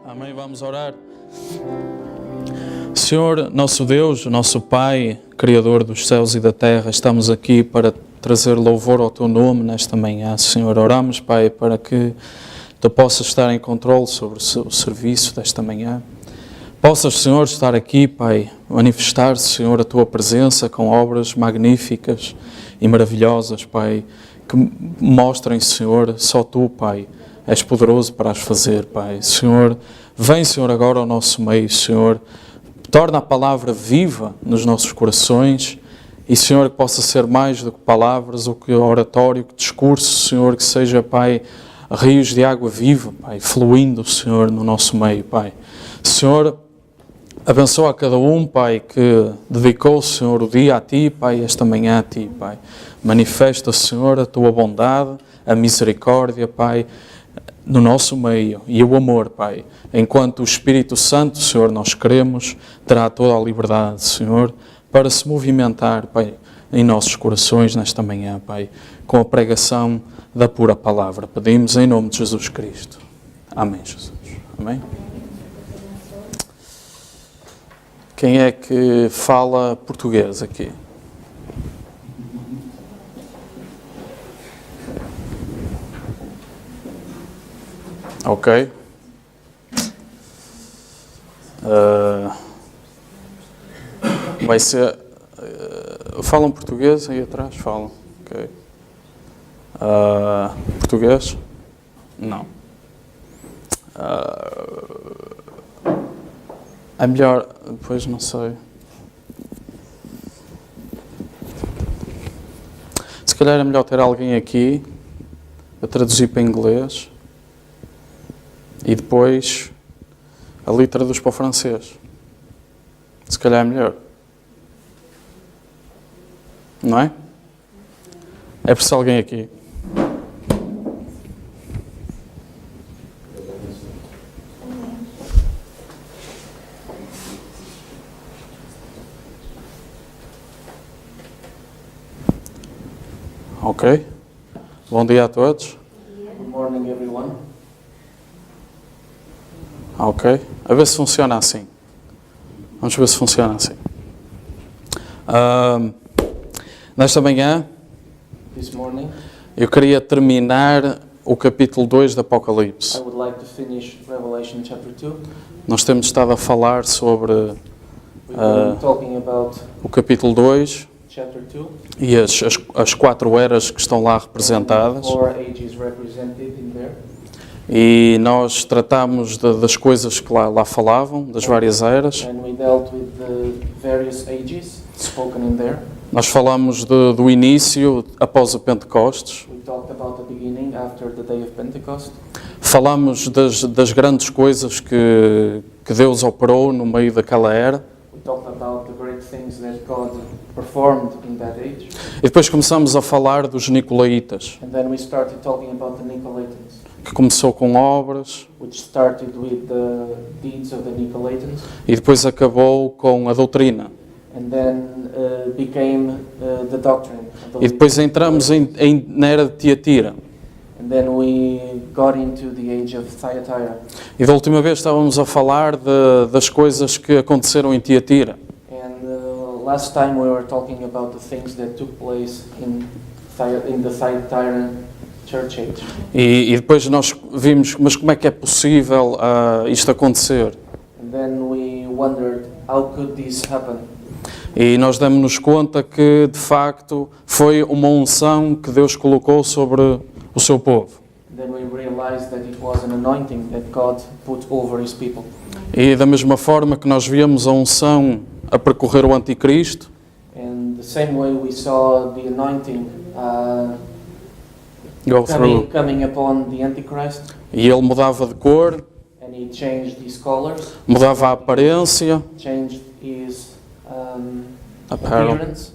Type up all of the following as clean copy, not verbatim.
Amém, vamos orar. Senhor, nosso Deus, nosso Pai, Criador dos céus e da terra, estamos aqui para trazer louvor ao Teu nome nesta manhã. Senhor, oramos, Pai, para que Tu possas estar em controle sobre o serviço desta manhã. Possas, Senhor, estar aqui, Pai, manifestar, Senhor, a Tua presença com obras magníficas e maravilhosas, Pai, que mostrem, Senhor, só Tu, Pai, és poderoso para as fazer, Pai. Senhor, vem, Senhor, agora ao nosso meio, Senhor, torna a palavra viva nos nossos corações e, Senhor, que possa ser mais do que palavras, ou que oratório, que discurso, Senhor, que seja, Pai, rios de água viva, Pai, fluindo, Senhor, no nosso meio, Pai. Senhor, abençoa a cada um, Pai, que dedicou, Senhor, o dia a Ti, Pai, esta manhã a Ti, Pai. Manifesta, Senhor, a Tua bondade, a misericórdia, Pai, no nosso meio, e o amor, Pai. Enquanto o Espírito Santo, Senhor, nós queremos, terá toda a liberdade, Senhor, para se movimentar, Pai, em nossos corações nesta manhã, Pai, com a pregação da pura palavra. Pedimos em nome de Jesus Cristo. Amém, Jesus. Amém. Quem é que fala português aqui? Ok. Vai ser... falam português aí atrás? Falam. Ok. Português? Não. É melhor... Depois não sei. Se calhar é melhor ter alguém aqui a traduzir para inglês. E depois, ali traduz para o francês. Se calhar é melhor. Não é? É preciso alguém aqui. Ok. Bom dia a todos. Good morning, everyone. Ok. A ver se funciona assim. Vamos ver se funciona assim. Nesta manhã, This morning, eu queria terminar o capítulo 2 do Apocalipse. I would like to finish Revelation chapter 2. Nós temos estado a falar sobre We've been talking about o capítulo 2 chapter 2. e as 4 eras que estão lá representadas. 4 ages represented in there. E nós tratámos das coisas que lá falavam, das várias eras. And we dealt with the various ages spoken in there. Nós falamos do início após o Pentecostes. We talked about the beginning after the day of Pentecost. Falamos das grandes coisas que Deus operou no meio daquela era. We talked about the great things that God performed in that age. E depois começamos a falar dos Nicolaitas, And then we started talking about the Nicolaitans, que começou com obras which started with the deeds of the Nicolaitans. e depois acabou com a doutrina. And then became the doctrine. E depois entramos na era de Tiatira. And then we got into the age of Thyatira. E da última vez estávamos a falar das coisas que aconteceram em Tiatira. And last time we were talking about the things that took place in the Thyatira church age. E depois nós vimos, mas como é que é possível isto acontecer? And then we wondered, how could this happen? E nós demos-nos conta que, de facto, foi uma unção que Deus colocou sobre o seu povo. And then we realized that it was an anointing that God put over His people. E da mesma forma que nós víamos a unção a percorrer o anticristo, And the same way we saw the anointing go through, coming upon the Antichrist, e ele mudava de cor, and he changed his colors, mudava a aparência, changed his apparel. appearance.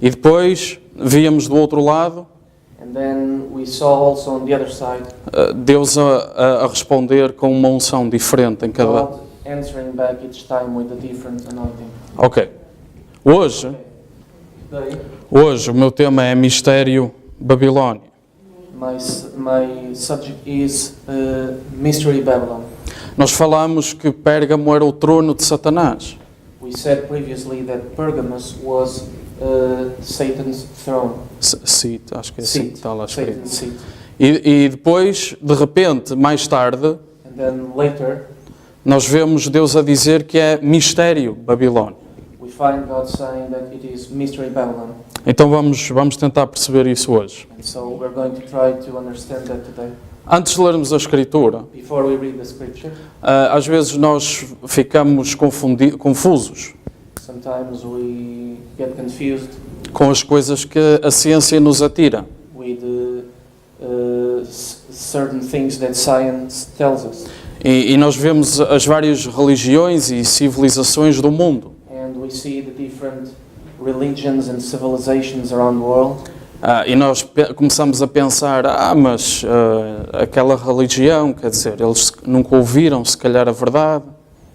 E depois víamos do outro lado And then we saw also on the other side Deus a responder com uma unção diferente em cada... God answering back each time with a different anointing. Ok. Hoje o meu tema é Mistério Babilônia. My subject is Mystery Babylon. Nós falamos que Pérgamo era o trono de Satanás. We said previously that Pergamos was Satan's throne. Seat, acho que é assim que está lá escrito. Satan's seat. E depois, de repente, mais tarde, And then later, nós vemos Deus a dizer que é mistério Babilônia. we find God saying that it is Mystery Babylon. Então vamos tentar perceber isso hoje. And so we're going to try to understand that today. Antes de lermos a Escritura, Before we read the scripture, às vezes nós ficamos confusos sometimes we get confused com as coisas que a ciência nos atira. with certain things that science tells us. E nós vemos as várias religiões e civilizações do mundo. And we see the different religions and civilizations around the world. E nós começamos a pensar, mas aquela religião, quer dizer, eles nunca ouviram se calhar a verdade.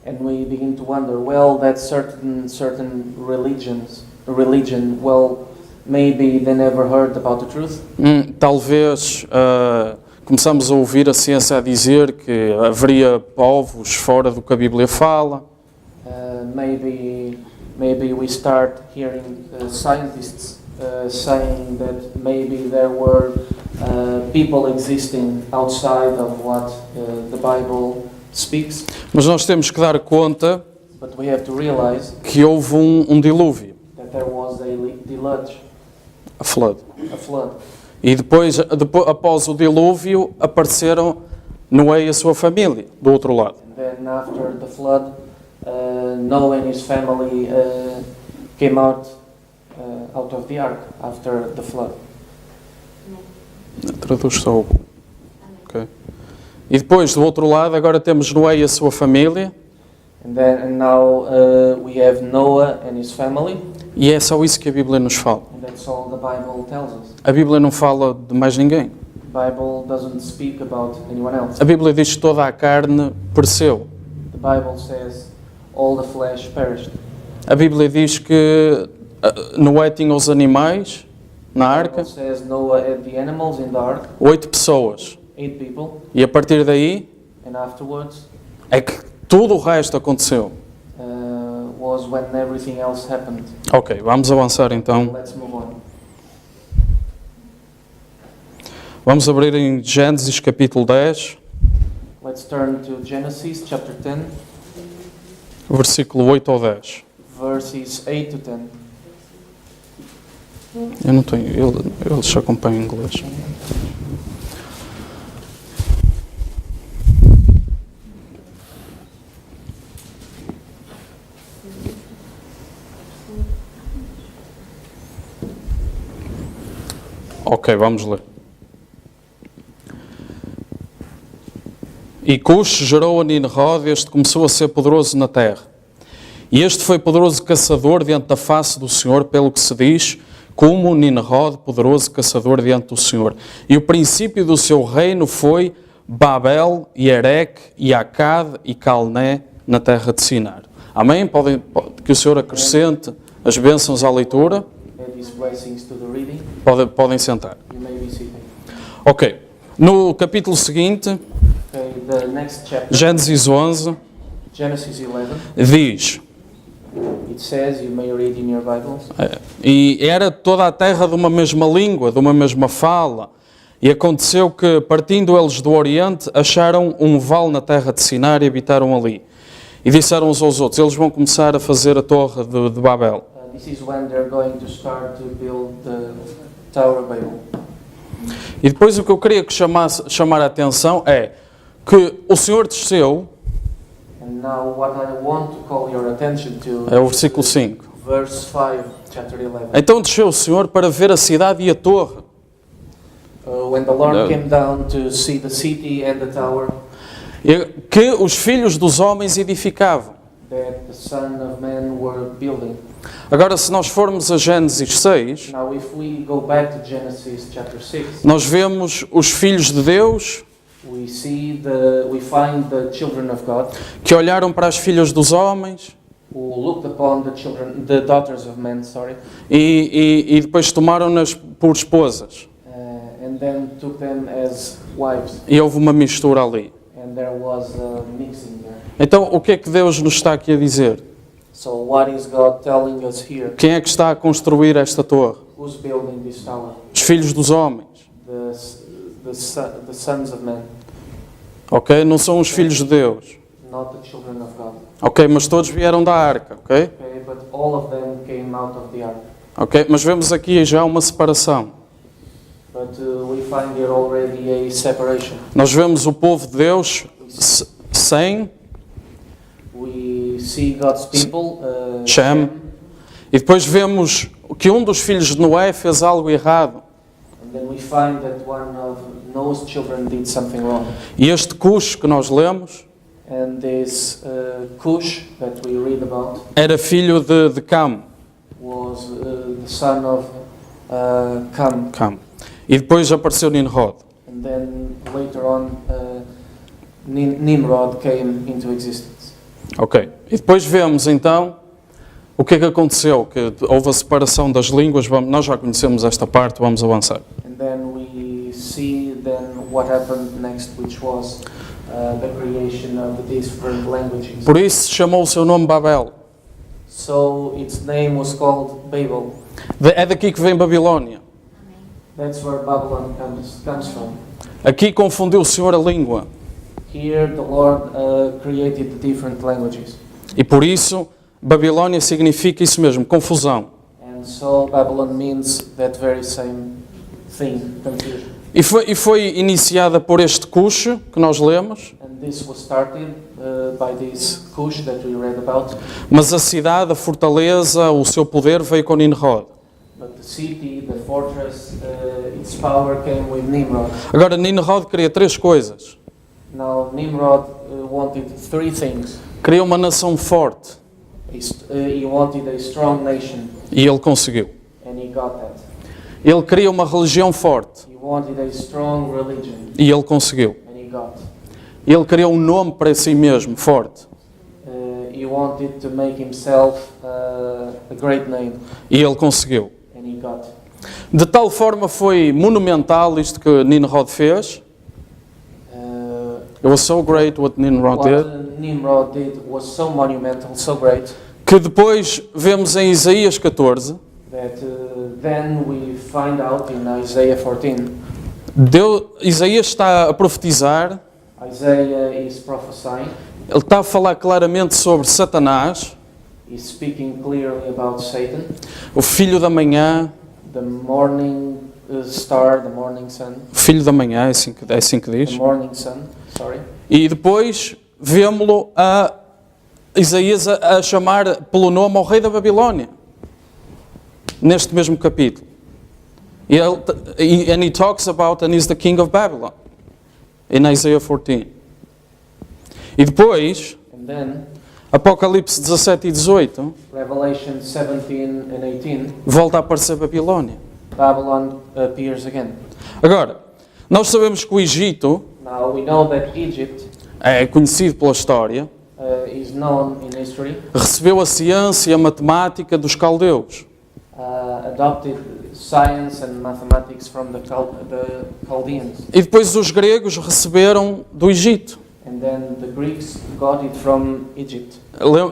And we begin to wonder, well, that certain religion, well, maybe they never heard about the truth. Talvez começamos a ouvir a ciência a dizer que haveria povos fora do que a Bíblia fala. Maybe we start hearing scientists saying that maybe there were people existing outside of what the Bible speaks. Mas nós temos que dar conta But we have to realize que houve um dilúvio, that there was a deluge, a flood. a flood. E depois, após o dilúvio, apareceram Noé e a sua família, do outro lado. And then after the flood, Noah and his family came out of the ark after the flood. Traduz só o... Okay. E depois, do outro lado, agora temos Noé e a sua família. And now we have Noah and his family. E é só isso que a Bíblia nos fala. And that's all the Bible tells us. A Bíblia não fala de mais ninguém. The Bible doesn't speak about anyone else. A Bíblia diz que toda a carne pereceu. The Bible says all the flesh perished. A Bíblia diz que Noé tinha os animais na The arca, Bible says Noah had the animals in the ark, 8 pessoas. 8 people, E a partir daí and afterwards é que tudo o resto aconteceu. was when everything else happened. Ok, vamos avançar então. Let's move on. Vamos abrir em Gênesis capítulo 10, Let's turn to Genesis chapter 10, versículo 8 ao 10. verses 8 to 10. Eu não tenho, eles acompanham em inglês. Ok, vamos ler. E Cush gerou a Nimrod, este começou a ser poderoso na terra. E este foi poderoso caçador diante da face do Senhor, pelo que se diz, como Nimrod, poderoso caçador diante do Senhor. E o princípio do seu reino foi Babel, e Erech, e Acad, e Calné, na terra de Sinar. Amém? Que o Senhor acrescente as bênçãos à leitura. Add these blessings to the reading. Podem sentar. You may be seated. Ok. No capítulo seguinte, Okay, the next chapter, Gênesis 11, Genesis 11, diz: it says, you may read in your Bibles, E era toda a terra de uma mesma língua, de uma mesma fala. E aconteceu que, partindo eles do Oriente, acharam um vale na terra de Sinar e habitaram ali. E disseram uns aos outros: eles vão começar a fazer a torre de Babel. this is when they're going to start to build the Tower of Babel. E depois o que eu queria que chamar a atenção é que o Senhor desceu, And now what I want to call your attention to é o versículo 5. verse 5, chapter 11. Então desceu o Senhor para ver a cidade e a torre. When the Lord came down to see the city and the tower Que os filhos dos homens edificavam. that the Son of Man were building. Agora, se nós formos a Gênesis 6, Now if we go back to Genesis chapter 6, nós vemos os filhos de Deus we find the children of God que olharam para as filhas dos homens who looked upon the daughters of men, e depois tomaram-nas por esposas. and then took them as wives. E houve uma mistura ali. And and there was mixing there. Então, o que é que Deus nos está aqui a dizer? So what is God telling us here? Quem é que está a construir esta torre? Who's building this tower? Os filhos dos homens. The sons of men, Ok? Não são os filhos de Deus. not the children of God. Ok? Mas todos vieram da arca. Ok? Okay, but all of them came out of the ark. Ok? Mas vemos aqui já uma separação. But we find here already a separation. Nós vemos o povo de Deus sem We see God's people, Shem. E depois vemos que um dos filhos de Noé fez algo errado. and then we find that one of Noah's children did something wrong. E este Cush que nós lemos And this Cush that we read about era filho de Cam. was the son of Cam. Cam. E depois apareceu Nimrod. And then later on, Nimrod came into existence. Ok. E depois vemos então o que é que aconteceu, que houve a separação das línguas. Nós já conhecemos esta parte, vamos avançar. And then we see then what happened next, which was the creation of the different languages. Por isso chamou o seu nome Babel. So its name was called Babel. É daqui que vem Babilónia. That's where Babylon comes from. Aqui confundiu o Senhor a língua. Here the Lord created the different languages. E por isso Babilónia significa isso mesmo, confusão. And so Babylon means that very same thing, confusion. E foi iniciada por este Cush que nós lemos, And this was started by this Cush that we read about. mas a cidade, a fortaleza, o seu poder veio com Nimrod. But the city, the fortress, its power came with Nimrod. Agora, Nimrod queria três coisas. Now Nimrod wanted three things. Queria uma nação forte, He wanted a strong nation, e ele conseguiu. and he got that. Ele queria uma religião forte, He wanted a strong religion, e ele conseguiu. and he got. Ele queria um nome para si mesmo, forte, He wanted to make himself a great name, e ele conseguiu. and he got. De tal forma foi monumental isto que Nimrod fez. It was so great what Nimrod What did, Nimrod did was so monumental, so great, que depois vemos em Isaías 14, that then we find out in Isaiah 14. Isaías está a profetizar, Isaiah is prophesying. ele está a falar claramente sobre Satanás, He's speaking clearly about Satan, o filho da manhã, the morning star, the morning sun, filho da manhã, é assim que the diz. morning sun. Sorry. E depois vemos-lo a Isaías a chamar pelo nome ao rei da Babilónia, neste mesmo capítulo. And he talks about, and he's the king of Babylon, in Isaiah 14. E depois, And then Apocalipse 17 e 18, Revelation 17 and 18, volta a aparecer Babilónia. Babylon appears again. Agora, nós sabemos que o Egito Now we know that Egypt é conhecido pela história, is known in history, recebeu a ciência e a matemática dos caldeus. adopted science and mathematics from the Chaldeans. E depois os gregos receberam do Egito. And then the Greeks got it from Egypt.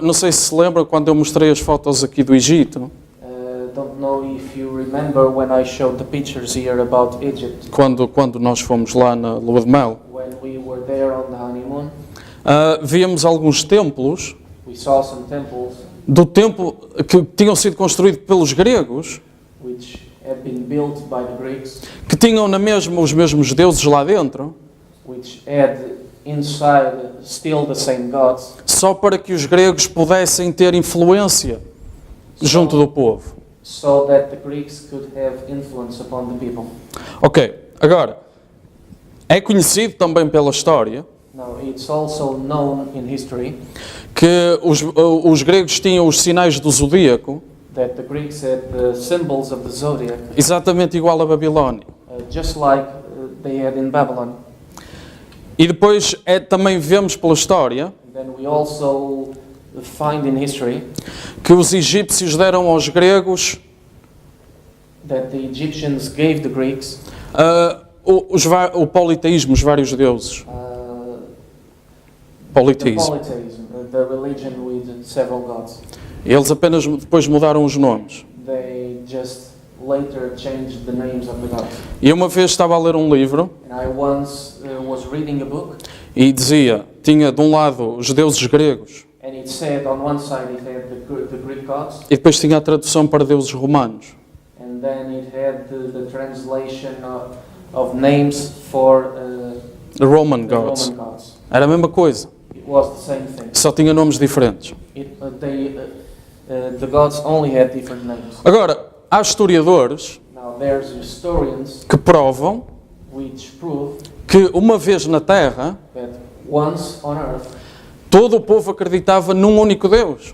Não sei se se lembra quando eu mostrei as fotos aqui do Egito, Don't know if you remember when I showed the pictures here about Egypt, quando nós fomos lá na Lua de Mel. when we were there on the honeymoon. Víamos alguns templos We saw some temples do tempo que tinham sido construídos pelos gregos, which had been built by the Greeks, que tinham na mesma os mesmos deuses lá dentro, which had inside still the same gods, só para que os gregos pudessem ter influência junto do povo. so that the Greeks could have influence upon the people. Ok, agora, é conhecido também pela história Now, it's also known in history que os gregos tinham os sinais do zodíaco that the Greeks had the symbols of the zodiac, exatamente igual à Babilónia. just like they had in Babylon. E depois também vemos pela história And then we also find in history que os egípcios deram aos gregos that the Egyptians gave the Greeks o politeísmo, os vários deuses. politeísmo. polytheism, the religion with several gods. Eles apenas depois mudaram os nomes. They just later changed the names of the gods. E uma vez estava a ler um livro And I once was reading a book, e dizia, tinha de um lado os deuses gregos and it said on one side it had the Greek gods, e depois tinha a tradução para deuses romanos. and then it had the translation of names for The Roman the gods. Roman gods. Era a mesma coisa, It was the same thing. só tinha nomes diferentes. The gods only had different names. Agora, há historiadores Now there's historians que provam which prove que uma vez na Terra, that once on earth, todo o povo acreditava num único Deus.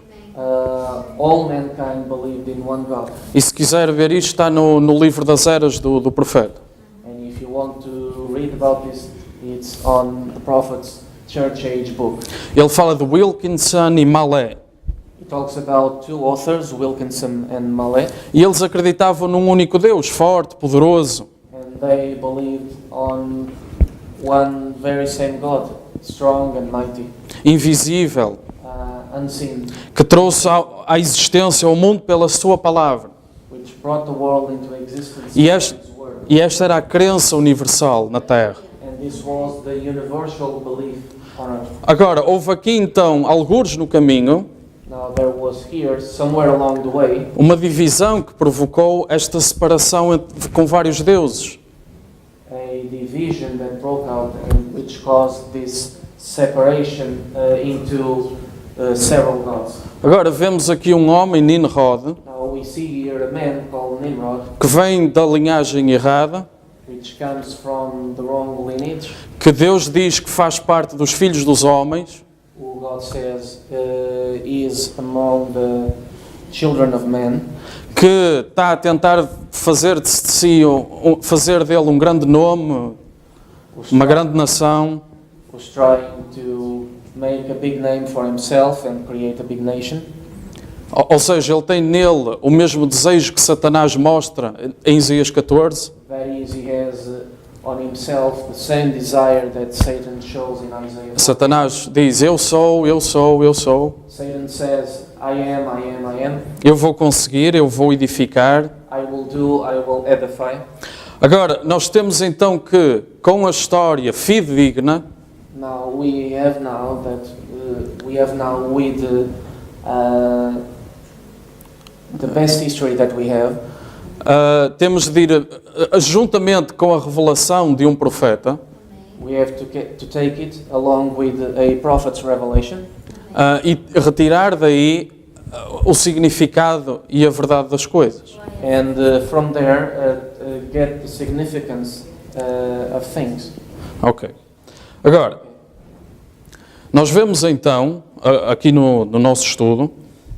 all mankind believed in one God. E se quiser ver isto, está no livro das eras do profeta. And if you want to read about this, it's on the Prophet's Church Age book. Ele fala de Wilkinson e Malé. It talks about two authors, Wilkinson and Mallet, E eles acreditavam num único Deus, forte, poderoso. and they believed on one very same God, strong and mighty, Invisível, unseen, que trouxe à existência o mundo pela sua palavra. which brought the world into existence E by este- His word. E esta era a crença universal na Terra. And this was the universal belief on earth. Agora, houve aqui então, algures no caminho, Now there was here, somewhere along the way, uma divisão que provocou esta separação com vários deuses. a division that broke out and which caused this separation into several gods. Agora, vemos aqui um homem, Nimrod, Now we see here a man called Nimrod, que vem da linhagem errada, which comes from the wrong lineage, que Deus diz que faz parte dos filhos dos homens, who God says is among the children of men, que está a tentar fazer de si, fazer dele um grande nome, uma grande nação, who's trying to make a big name for himself and create a big nation. ou seja, ele tem nele o mesmo desejo que Satanás mostra em Isaías 14, That is, he has on himself the same desire that Satan shows in Isaiah. Satanás diz, eu sou, eu sou, eu sou, Satan says, I am, I am, I am. eu vou conseguir, eu vou edificar. I will do, I will edify. Agora, nós temos então que, com a história fidedigna, Now we have now with the best history that we have. temos de ir juntamente com a revelação de um profeta, We have to take it along with a prophet's revelation e retirar daí o significado e a verdade das coisas. and from there get the significance of things. Ok. Agora, nós vemos então, aqui no nosso estudo,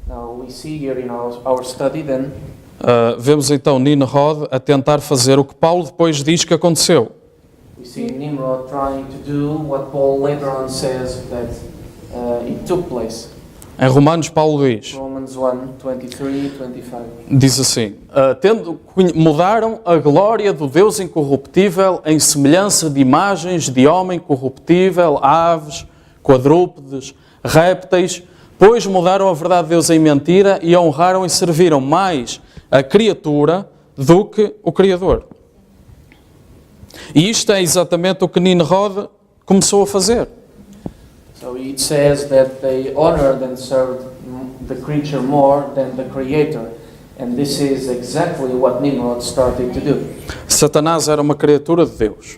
Now we see here in our study then, vemos então Nimrod a tentar fazer o que Paulo depois diz que aconteceu. we see Nimrod trying to do what Paul later on says that it took place. Em Romanos, Paulo diz, Romans 1:23-25. diz assim, mudaram a glória do Deus incorruptível em semelhança de imagens de homem corruptível, aves, quadrúpedes, répteis, pois mudaram a verdade de Deus em mentira e honraram e serviram mais a criatura do que o Criador. E isto é exatamente o que Nimrod começou a fazer. So it says that they honored and served the creature more than the creator. And this is exactly what Nimrod started to do. Satanás era uma criatura de Deus.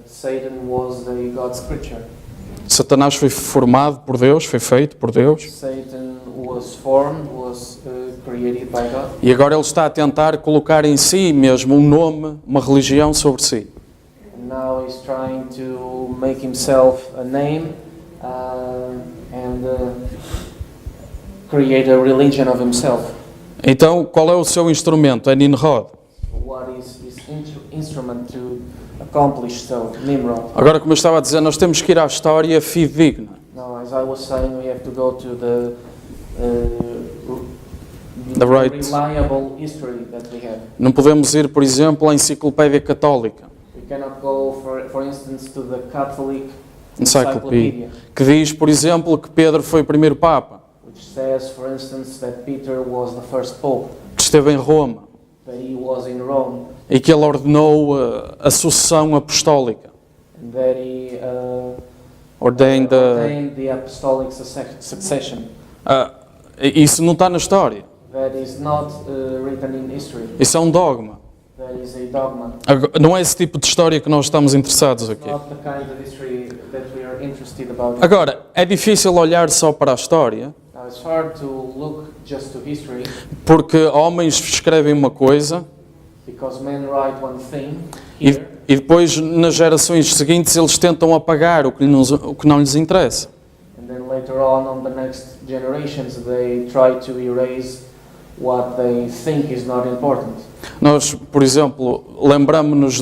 Satan was God's creature. Satanás foi formado por Deus, foi feito por Deus. Satan was formed, was created by God. E agora ele está a tentar colocar em si mesmo um nome, uma religião sobre si. And now he's trying to make himself a name and create a religion of himself. Então, qual é o seu instrumento? É Nimrod. What is his instrument to accomplish so? Nimrod. Agora, como eu estava a dizer, nós temos que ir à história fidedigna. Now, as I was saying, we have to go to the right. reliable history that we have. Não podemos ir, por exemplo, à Enciclopédia Católica. We cannot go, for instance, to the Catholic Encyclopedia, que diz, por exemplo, que Pedro foi o primeiro Papa, which says, for instance, that Peter was the first pope, que esteve em Roma that he was in Rome, e que ele ordenou a sucessão apostólica. and that he Ordained, ordained the apostolic succession. isso não está na história. That is not written in history. Isso é um dogma. That is a dogma. Não é esse tipo de história que nós estamos interessados aqui. Not the kind of history that we are interested about. Agora, é difícil olhar só para a história, Now it's hard to look just to history porque homens escrevem uma coisa because men write one thing e here, depois, nas gerações seguintes, eles tentam apagar o que não lhes interessa. and then later on the next generations, they try to erase what they think is not important. Nós, por exemplo, lembramos-nos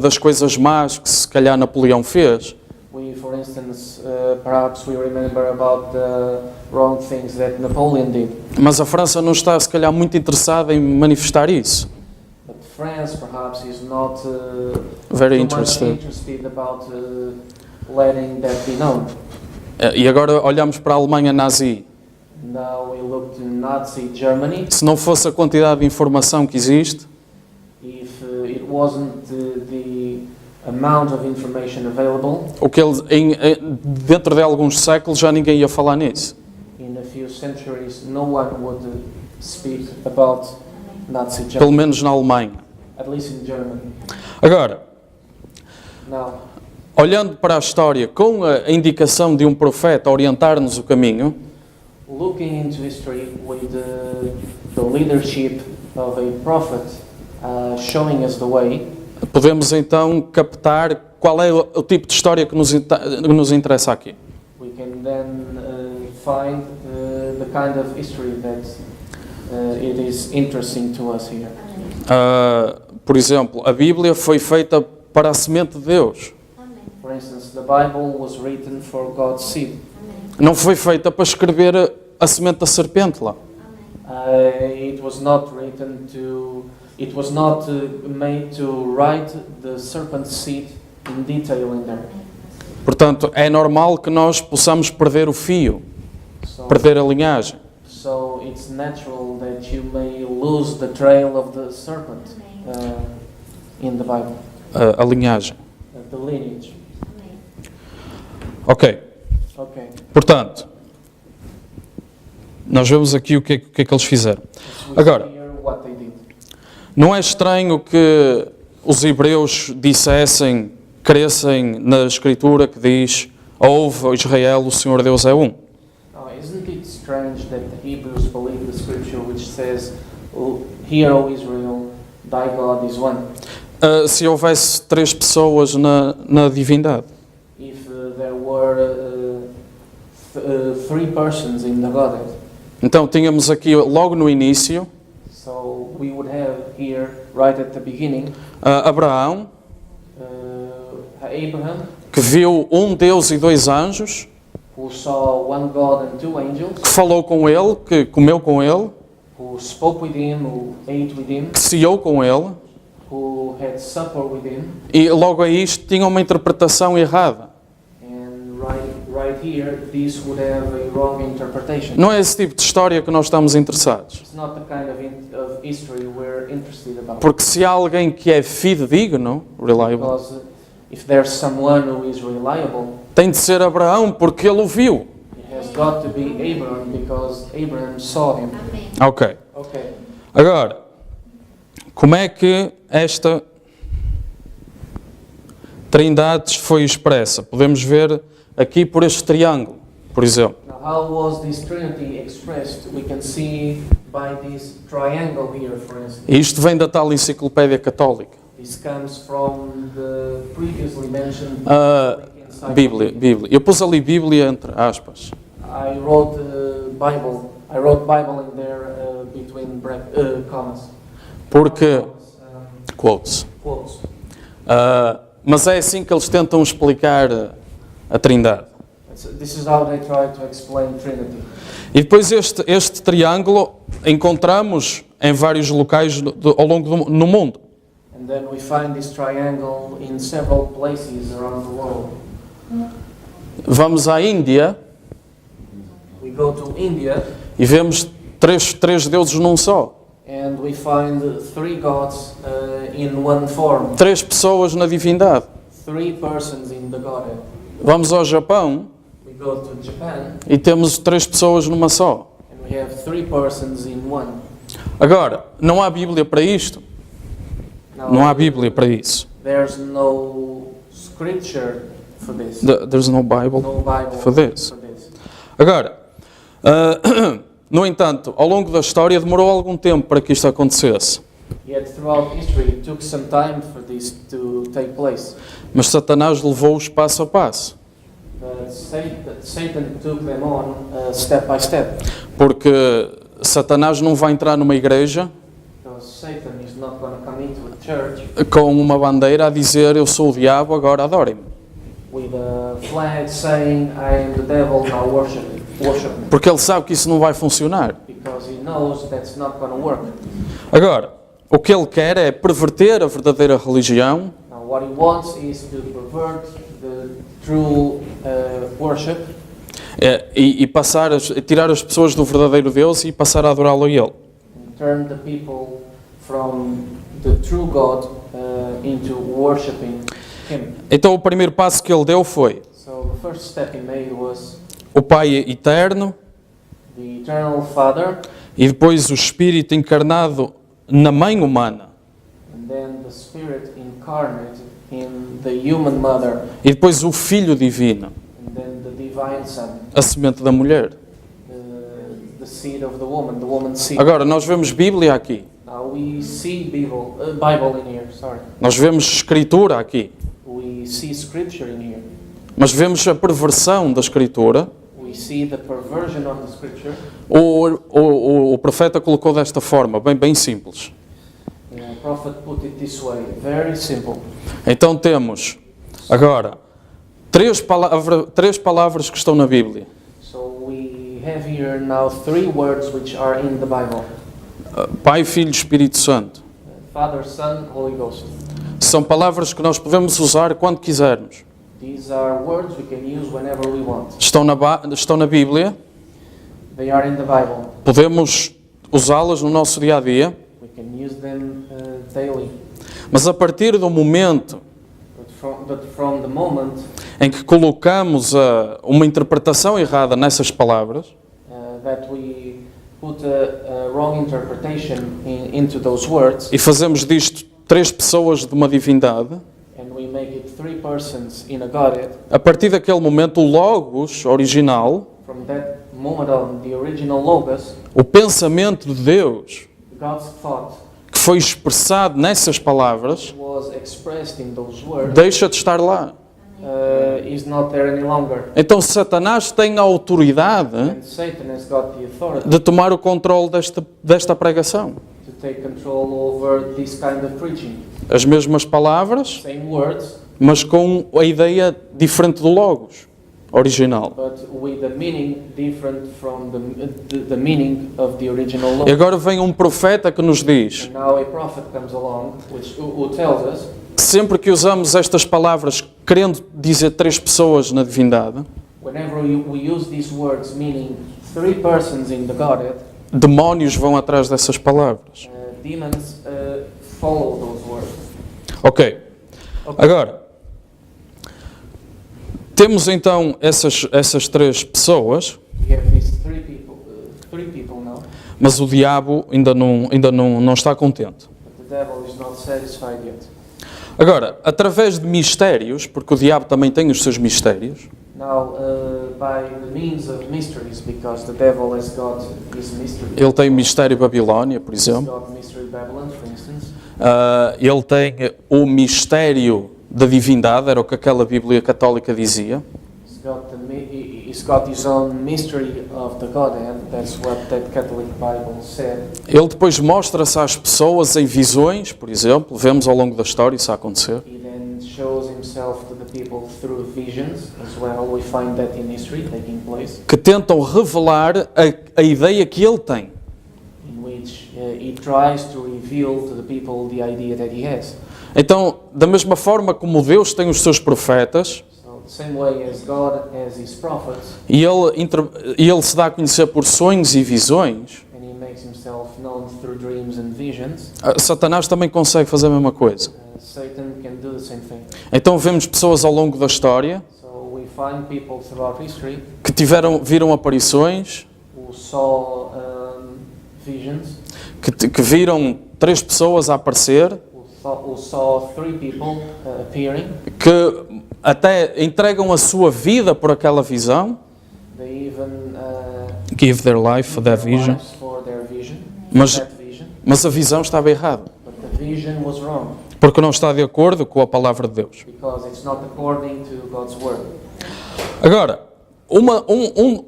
das coisas más que se calhar Napoleão fez, We, for instance, perhaps we remember about the wrong things that Napoleon did. mas a França não está, se calhar, muito interessada em manifestar isso. But France perhaps is not Very too much interested. interested about letting that be known. E agora olhamos para a Alemanha nazi. Now we look to Nazi Germany. Se não fosse a quantidade de informação que existe, If it wasn't the amount of information available, o que dentro de alguns séculos já ninguém ia falar nisso. in a few centuries, no one would speak about Nazi Pelo Germany, menos na Alemanha. at least in Germany. Agora, Now, olhando para a história com a indicação de um profeta a orientar-nos o caminho, looking into history with the leadership of a prophet showing us the way, podemos então captar qual é o tipo de história que nos interessa aqui. we can then find the kind of history that it is interesting to us here. Por exemplo, a Bíblia foi feita para a semente de Deus. For instance, the Bible was written for God's seed. Não foi feita para escrever a semente da serpente lá. It was not written to. It was not made to write the serpent's seed in detail in there. Portanto, é normal que nós possamos perder o fio, perder a linhagem. So it's natural that you may lose the trail of the serpent in the Bible, A linhagem. the lineage. Ok. Okay. Portanto, nós vemos aqui o que é que eles fizeram. So we Agora, see here what they did. não é estranho que os hebreus dissessem, crescem na Escritura que diz: ouve, ó Israel, o Senhor Deus é um. Now, isn't it strange that the Hebrews believe the scripture which says, "Hear, O Israel, thy God is one"? Se houvesse três pessoas na divindade. If there were three persons in the Godhead, Então tínhamos aqui logo no início so we would have here, right at the beginning, Abraão, Abraham, que viu um Deus e dois anjos, who saw one God and two angels, que falou com ele, que comeu com ele, who spoke with him, who ate with him, que ceou com ele, who had supper with him, e logo a isto tinha uma interpretação errada. and right here, this would have a wrong interpretation. Não é esse tipo de história que nós estamos interessados. It's not the kind of history we're interested about. Porque se há alguém que é fidedigno, reliable, Because if there's someone who is reliable, tem de ser Abraão, porque ele o viu. it has got to be Abraham because Abraham saw him. Ok. Okay. Agora, como é que esta trindade foi expressa? Podemos ver aqui por este triângulo, por exemplo. Now, how was this Trinity expressed? We can see by this triangle here, for instance. Isto vem da tal enciclopédia católica. This comes from the previously mentioned encyclopedia. Bíblia. Eu pus ali Bíblia entre aspas. I wrote Bible. I wrote Bible in there between commas. Porque, Quotes. mas é assim que eles tentam explicar a trindade. This is how they try to explain Trinity. E depois este triângulo encontramos em vários locais ao longo no mundo. And then we find this triangle in several places around the world. Vamos à Índia We go to India e vemos três deuses num só. and we find three gods in one form, Três pessoas na divindade. three persons in the Godhead. Vamos ao Japão We go to Japan e temos três pessoas numa só. and we have three persons in one. Agora, não há Bíblia para isto? Now, Não há Bíblia para isso. there's no scripture for this. There's no Bible No Bible for this. for this. Agora, no entanto, ao longo da história demorou algum tempo para que isto acontecesse. Yet throughout history it took some time for this to take place. Mas Satanás levou-os passo a passo. But Satan took them on step by step. Porque Satanás não vai entrar numa igreja Because Satan is not going to come into a church com uma bandeira a dizer eu sou o diabo, agora adorem-me. with a flag saying, I am the devil, now worship me. Porque ele sabe que isso não vai funcionar. Because he knows that's not going to work. Agora, o que ele quer é perverter a verdadeira religião Now what he wants is to pervert the true worship e passar tirar as pessoas do verdadeiro Deus e passar a adorá-lo a ele. and turn the people from the true God into worshiping him. Então o primeiro passo que ele deu foi So the first step he made was o Pai eterno the eternal Father e depois o Espírito encarnado na mãe humana and then the Spirit incarnate in the human mother e depois o Filho divino, and then the divine Son, a semente da mulher. the seed of the woman's seed. Agora, nós vemos Bíblia aqui, Now we see Bible in here, sorry. nós vemos Escritura aqui, We see scripture in here. mas vemos a perversão da Escritura. We see the perversion of the scripture. O profeta colocou desta forma, bem simples. The prophet put it this way, very simple. Então temos, agora, três palavras que estão na Bíblia. So we have here now three words which are in the Bible. Pai, Filho e Espírito Santo. Father, Son, Holy Ghost. São palavras que nós podemos usar quando quisermos. These are words we can use whenever we want. Estão na Bíblia, They are in the Bible. podemos usá-las no nosso dia a dia, We can use them daily. mas a partir do momento But from the moment em que colocamos uma interpretação errada nessas palavras, that we put a wrong interpretation into those words e fazemos disto três pessoas de uma divindade, and we make it three persons in a Godhead, a partir daquele momento o Logos original, from that moment on, the original Logos, o pensamento de Deus, God's thought que foi expressado nessas palavras, was expressed in those words, deixa de estar lá. is not there any longer. Então Satanás tem a autoridade And Satan has got the authority de tomar o controle desta pregação. to take control over this kind of preaching. As mesmas palavras, Same words, mas com a ideia diferente do Logos original. but with a meaning different from the meaning of the original E Logos. agora vem um profeta que nos diz, And now a prophet comes along who tells us sempre que usamos estas palavras querendo dizer três pessoas na divindade, whenever we use these words meaning three persons in the Godhead, demónios vão atrás dessas palavras. demons follow those words. Ok. Agora, temos então essas três pessoas, We have these three people now, mas o diabo ainda não está contente. but the devil is not satisfied yet. Agora, através de mistérios, porque o diabo também tem os seus mistérios, Now, by the means of mysteries, because the devil has got his mystery. ele tem o mistério Babilónia, por He's exemplo, got Mystery Babylon, for instance. ele tem o mistério da divindade, era o que aquela Bíblia católica dizia. He's got his own mystery of the Godhead. That's what that Catholic Bible said. Ele depois mostra-se às pessoas em visões, por exemplo, vemos ao longo da história isso a acontecer. He then shows himself to the people through visions as well. We find that in history taking place, Que tentam revelar a ideia que ele tem. in which he tries to reveal to the people the idea that he has. Então, da mesma forma como Deus tem os seus profetas, So same way as God has His prophets, e ele se dá a conhecer por sonhos e visões, and He makes Himself known through dreams and visions, Satanás também consegue fazer a mesma coisa. Satan can do the same thing. Então vemos pessoas ao longo da história So we find people throughout history que viram aparições, who saw visions, que viram 3 pessoas a aparecer, who saw 3 people appearing. que até entregam a sua vida por aquela visão, They even give their life for that vision, lives for their vision, Mas- that vision, mas a visão estava errada, but the vision was wrong porque não está de acordo com a palavra de Deus. because it's not according to God's word. Agora,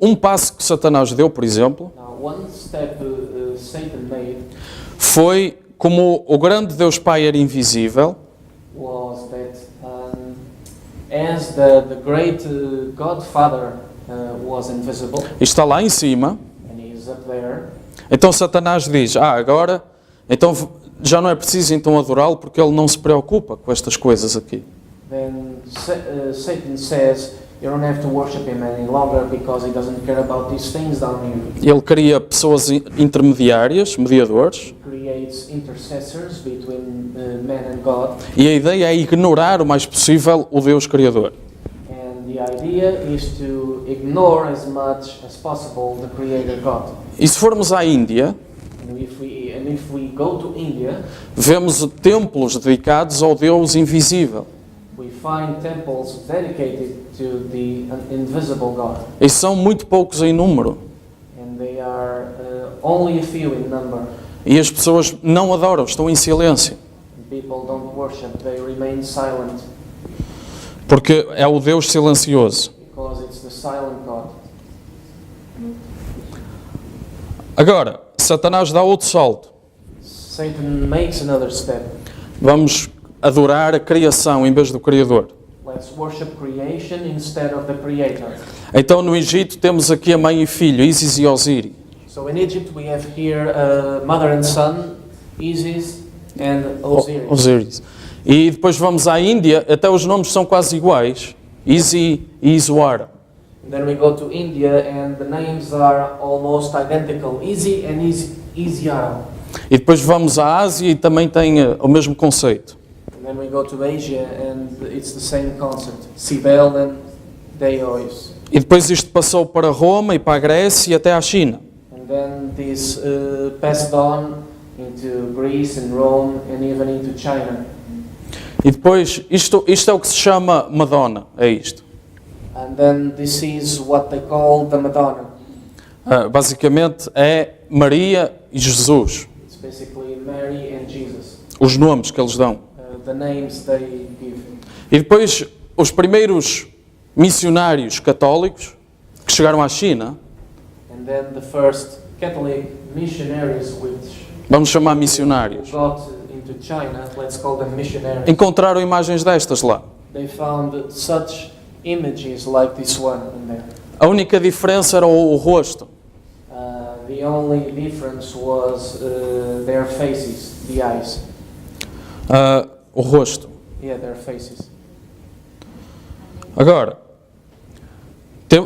um passo que Satanás deu, por exemplo, Now, one step Satan made foi como o grande Deus Pai era invisível, was that as the great Godfather was invisible, e está lá em cima, and He's up there, então Satanás diz, agora, então já não é preciso então adorá-lo porque ele não se preocupa com estas coisas aqui. then Satan says, you don't have to worship Him any longer because He doesn't care about these things down here. Ele cria pessoas intermediárias, mediadores, He creates intercessors between man and God, e a ideia é ignorar o mais possível o Deus Criador. and the idea is to ignore as much as possible the Creator God. E se formos à Índia, And if we go to India, vemos templos dedicados ao Deus invisível. we find temples dedicated to the invisible God, E são muito poucos em número. and they are only a few in number. E as pessoas não adoram, estão em silêncio. People don't worship, they remain silent Porque é o Deus silencioso. because it's the silent God. Agora, Satanás dá outro salto. Satan makes another step. Vamos adorar a criação em vez do Criador. Let's worship creation instead of the Creator. Então no Egito temos aqui a mãe e filho, Ísis e Osíris. So in Egypt we have here mother and son, Isis and Osiris. Osíris. E depois vamos à Índia, até os nomes são quase iguais. Isi e Isuara. Then we go to India and the names are almost identical, Isi and Isiara. E depois vamos à Ásia e também tem o mesmo conceito. And then we go to Asia and it's the same concept, Cybele and Deiois. E depois isto passou para Roma e para a Grécia e até à China. And then this passed on into Greece and Rome and even into China. E depois, isto é o que se chama Madonna, é isto. And then this is what they call the Madonna. Basicamente é Maria e Jesus, It's basically Mary and Jesus, os nomes que eles dão. the names they give. E depois, os primeiros missionários católicos que chegaram à China, And then the first Catholic missionaries which vamos chamar missionários, got into China, let's call them missionaries. encontraram imagens destas lá. They found such images like this one in there. A única diferença era o rosto. The only difference was their faces, the eyes. O rosto. Yeah, their faces. Agora,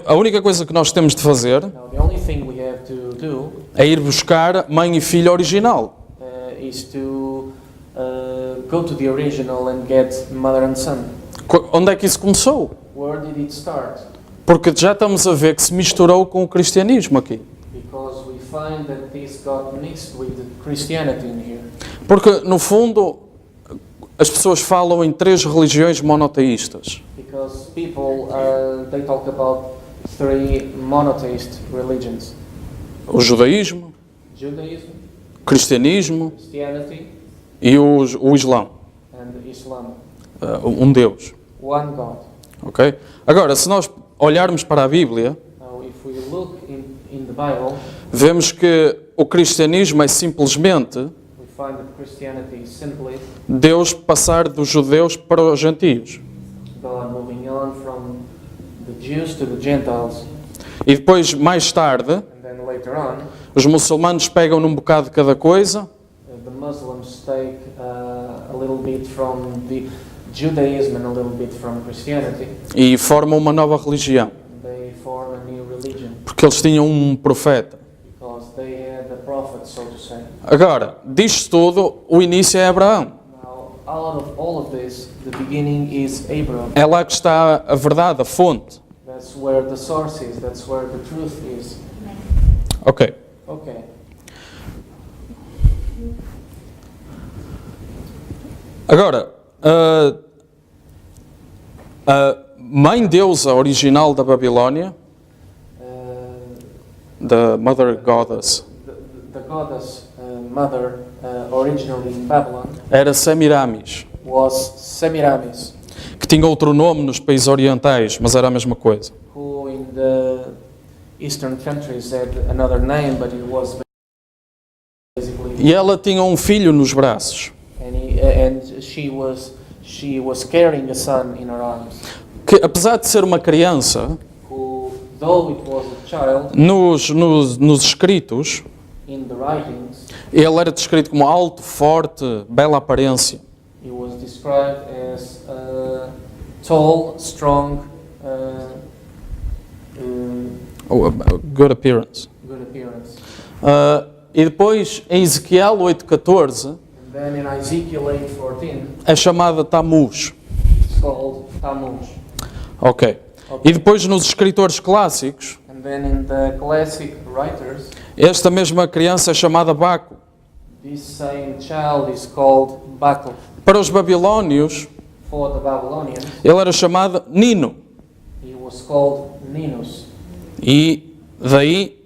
a única coisa que nós temos de fazer Now, the only thing we have to do é ir buscar mãe e filho original. is to go to the original and get mother and son. Onde é que isso começou? Where did it start? Porque já estamos a ver que se misturou com o cristianismo aqui. Because we find that this got mixed with Christianity in here. Porque, no fundo, as pessoas falam em 3 religiões monoteístas. Because people, they talk about 3 monotheist religions. O judaísmo, Judaism, cristianismo Christianity, e o Islão. and Islam. Um Deus. One God. Ok? Agora, se nós olharmos para a Bíblia, Now, if we look in the Bible, vemos que o cristianismo é simplesmente we find that Christianity is simply Deus passar dos judeus para os gentios. God moving on from the Jews to the Gentiles. E depois, mais tarde, And then later on, os muçulmanos pegam num bocado de cada coisa the Muslims take a little bit from the Judaism and a little bit from Christianity. E formam uma nova religião, They form a new religion porque eles tinham um profeta. because they had a prophet, so to say. Agora, disto tudo, o início é Abraão. Now, out of all of this, the beginning is Abraham. É lá que está a verdade, a fonte. That's where the source is. That's where the truth is. Ok. Okay. Agora, a mãe deusa original da Babilónia, Uh, the Mother Goddess, the goddess mother originally in Babylon era Semiramis, was Semiramis, que tinha outro nome nos países orientais, mas era a mesma coisa. who in the eastern countries had another name, but it was basically. E ela tinha um filho nos braços, And she was carrying a son in her arms, que apesar de ser uma criança, who, though it was a child, nos escritos, in the writings, ele era descrito como alto, forte, bela aparência. he was described as tall, strong, Oh, a good appearance. good appearance. E depois, em Ezequiel 8,14, And then in Ezekiel 8:14, é chamada Tammuz. it's called Tammuz. Ok. E depois, nos escritores clássicos, And then in the classic writers, esta mesma criança é chamada Baco. this same child is called Baco. Para os babilónios, For the Babylonians, ele era chamado Nino. he was called Ninus. E daí,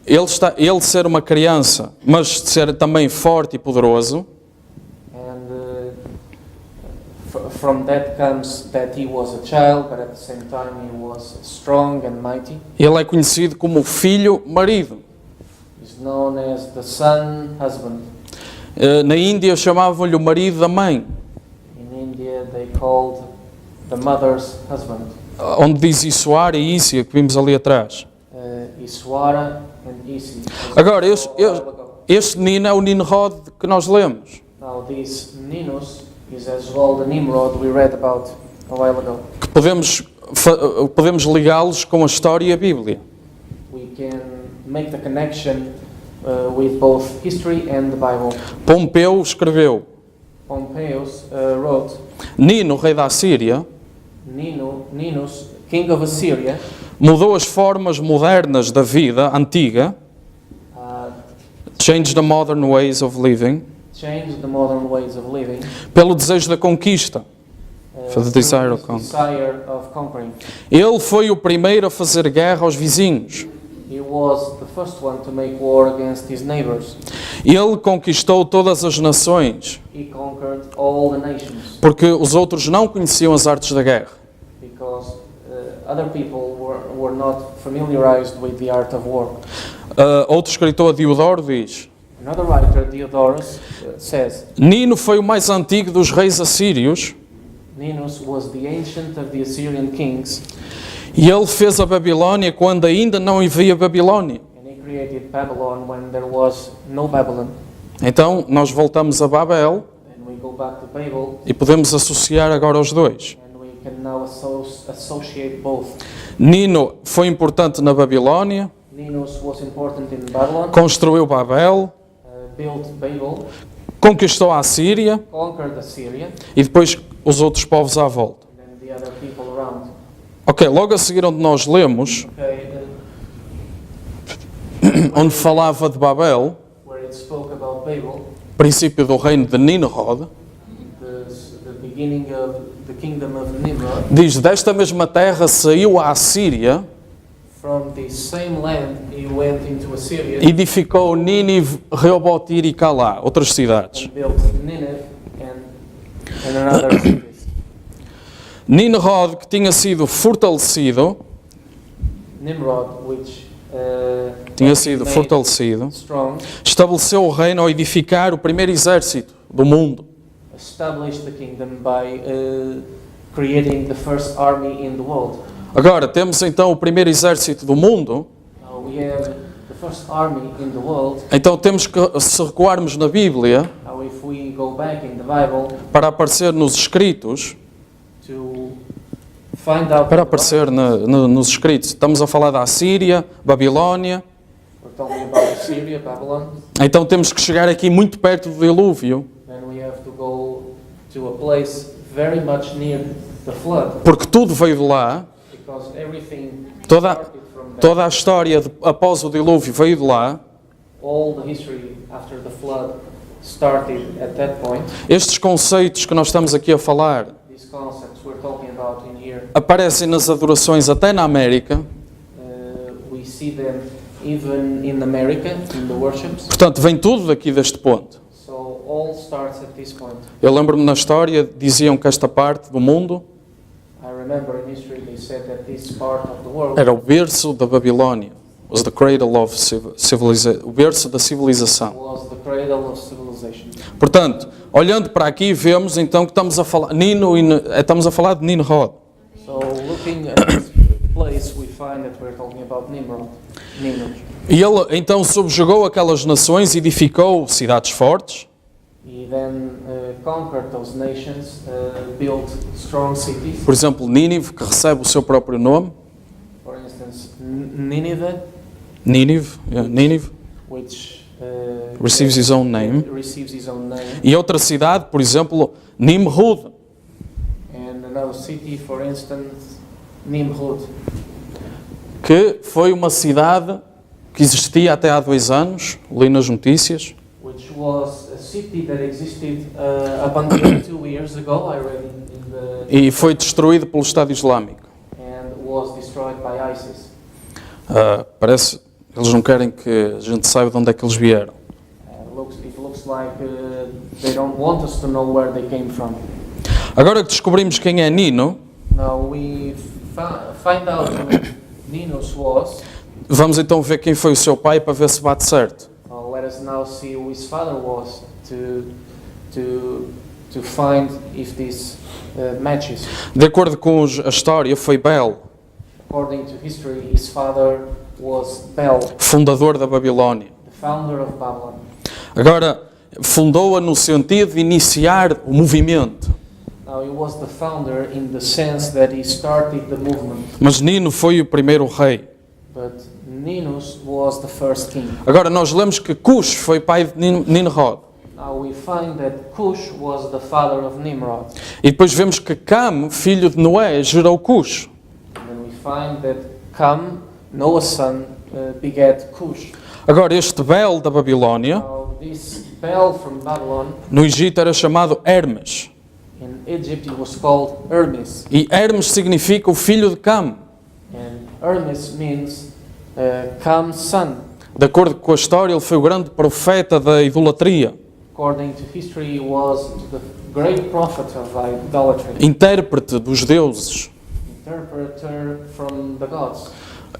ele ser uma criança, mas ser também forte e poderoso, And from that comes that he was a child, but at the same time he was strong and mighty. ele é conhecido como filho-marido. He's known as the son husband. Na Índia chamavam-lhe o marido da mãe, In India they called the mother's husband. onde diz Issuar e Ísia, que vimos ali atrás. Iswara and Isi. Agora, este Nino é o Nimrod que nós lemos, Now this Ninus is as well the Nimrod we read about a while ago. que podemos ligá-los com a história e a Bíblia. We can make the connection with both history and the Bible. Pompeu escreveu: Pompeius wrote, Nino, rei da Síria, Ninus, king of Assyria, mudou as formas modernas da vida antiga, changed the modern ways of living, changed the modern ways of living pelo desejo da conquista. For the desire of through his desire of conquering. Ele foi o primeiro a fazer guerra aos vizinhos. He was the first one to make war against his neighbors. Ele conquistou todas as nações, He conquered all the nations porque os outros não conheciam as artes da guerra. because other people were not familiarized with the art of war. Outro escritor, Diodoro, diz: Another writer, Diodorus, says, Nino foi o mais antigo dos reis assírios Ninus was the ancient of the Assyrian kings, e ele fez a Babilónia quando ainda não havia Babilónia. and he created Babylon when there was no Babylon. Então, nós voltamos a Babel And we go back to Babel, e podemos associar agora os dois. and we can now associate both. Nino foi importante na Babilónia, Ninus was important in Babylon, construiu Babel, built Babel, conquistou a Síria conquered Assyria, e depois os outros povos à volta. and then the other people around. Ok, logo a seguir onde nós lemos, Okay, onde falava de Babel, where it spoke about Babel, princípio do reino de Nimrod, the beginning of the kingdom of Nimrod, diz: desta mesma terra saiu a Assíria, from the same land he went into Assyria edificou Nínive, Reoboth e Calá, outras cidades. and built Nineveh and another cities. Nimrod, que tinha sido fortalecido, Nimrod, which tinha sido made fortalecido, strong, estabeleceu o reino ao edificar o primeiro exército do mundo. established the kingdom by creating the first army in the world. Agora, temos então o primeiro exército do mundo, Now we have the first army in the world. então temos que, se recuarmos na Bíblia, Now Now, if we go back in the Bible para aparecer nos escritos, to find out, para aparecer nos escritos, estamos a falar da Assíria, Babilónia, we're talking about Syria, Babylon, então temos que chegar aqui muito perto do dilúvio, then we have to go to a place very much near the flood, porque tudo veio de lá, because everything toda, started from there. toda a história após o dilúvio veio de lá. All the history after the flood started at that point. Estes conceitos que nós estamos aqui a falar These concepts we're talking about in here, aparecem nas adorações até na América, we see them even in America, in the worships. portanto vem tudo daqui deste ponto. So all starts at this point. Eu lembro-me na história, diziam que esta parte do mundo I remember in history they said that this part of the world era o berço da Babilónia, was the cradle of civilization, o berço da civilização. was the cradle of civilization. Portanto, olhando para aqui, vemos então que estamos a falar estamos a falar de Nimrod. So looking at this place, we find that we're talking about Nimrod. E ele então subjugou aquelas nações, edificou cidades fortes, He then conquered those nations, built strong cities. por exemplo, Nínive, que recebe o seu próprio nome, For instance, Nineveh, Nínive, which receives his own name. receives his own name, E outra cidade, por exemplo, Nimrud, and another city, for instance, Nimrud, que foi uma cidade que existia até há 2 anos, li nas notícias, which was a city that existed up until 2 years ago. I read in the e foi destruída pelo Estado Islâmico. and was destroyed by ISIS. Parece, eles não querem que a gente saiba de onde é que eles vieram. It looks like they don't want us to know where they came from. Agora que descobrimos quem é Nino, Now we find out who Ninus was. vamos então ver quem foi o seu pai para ver se bate certo. Let us now see who his father was to find if this matches. De acordo com a história, foi Bel, According to history, his father was Bel, fundador da Babilónia. the founder of Babylon. Agora, fundou-a no sentido de iniciar o movimento. Now he was the founder in the sense that he started the movement, Mas Nino foi o primeiro rei. but Ninus was the first king. Agora, nós lemos que Cush foi pai de Nimrod. Now we find that Cush was the father of Nimrod. E depois vemos que Cam, filho de Noé, gerou Cush. And then we find that Cam, Noah's son, begat Cush. Agora, este Bel da Babilónia, Now this Bel from Babylon, no Egito era chamado Hermes. in Egypt it was called Hermes. E Hermes significa o filho de Cam. And Hermes means Cam's son. De acordo com a história, ele foi o grande profeta da idolatria, According to history, he was the great prophet of idolatry, intérprete dos deuses. interpreter from the gods.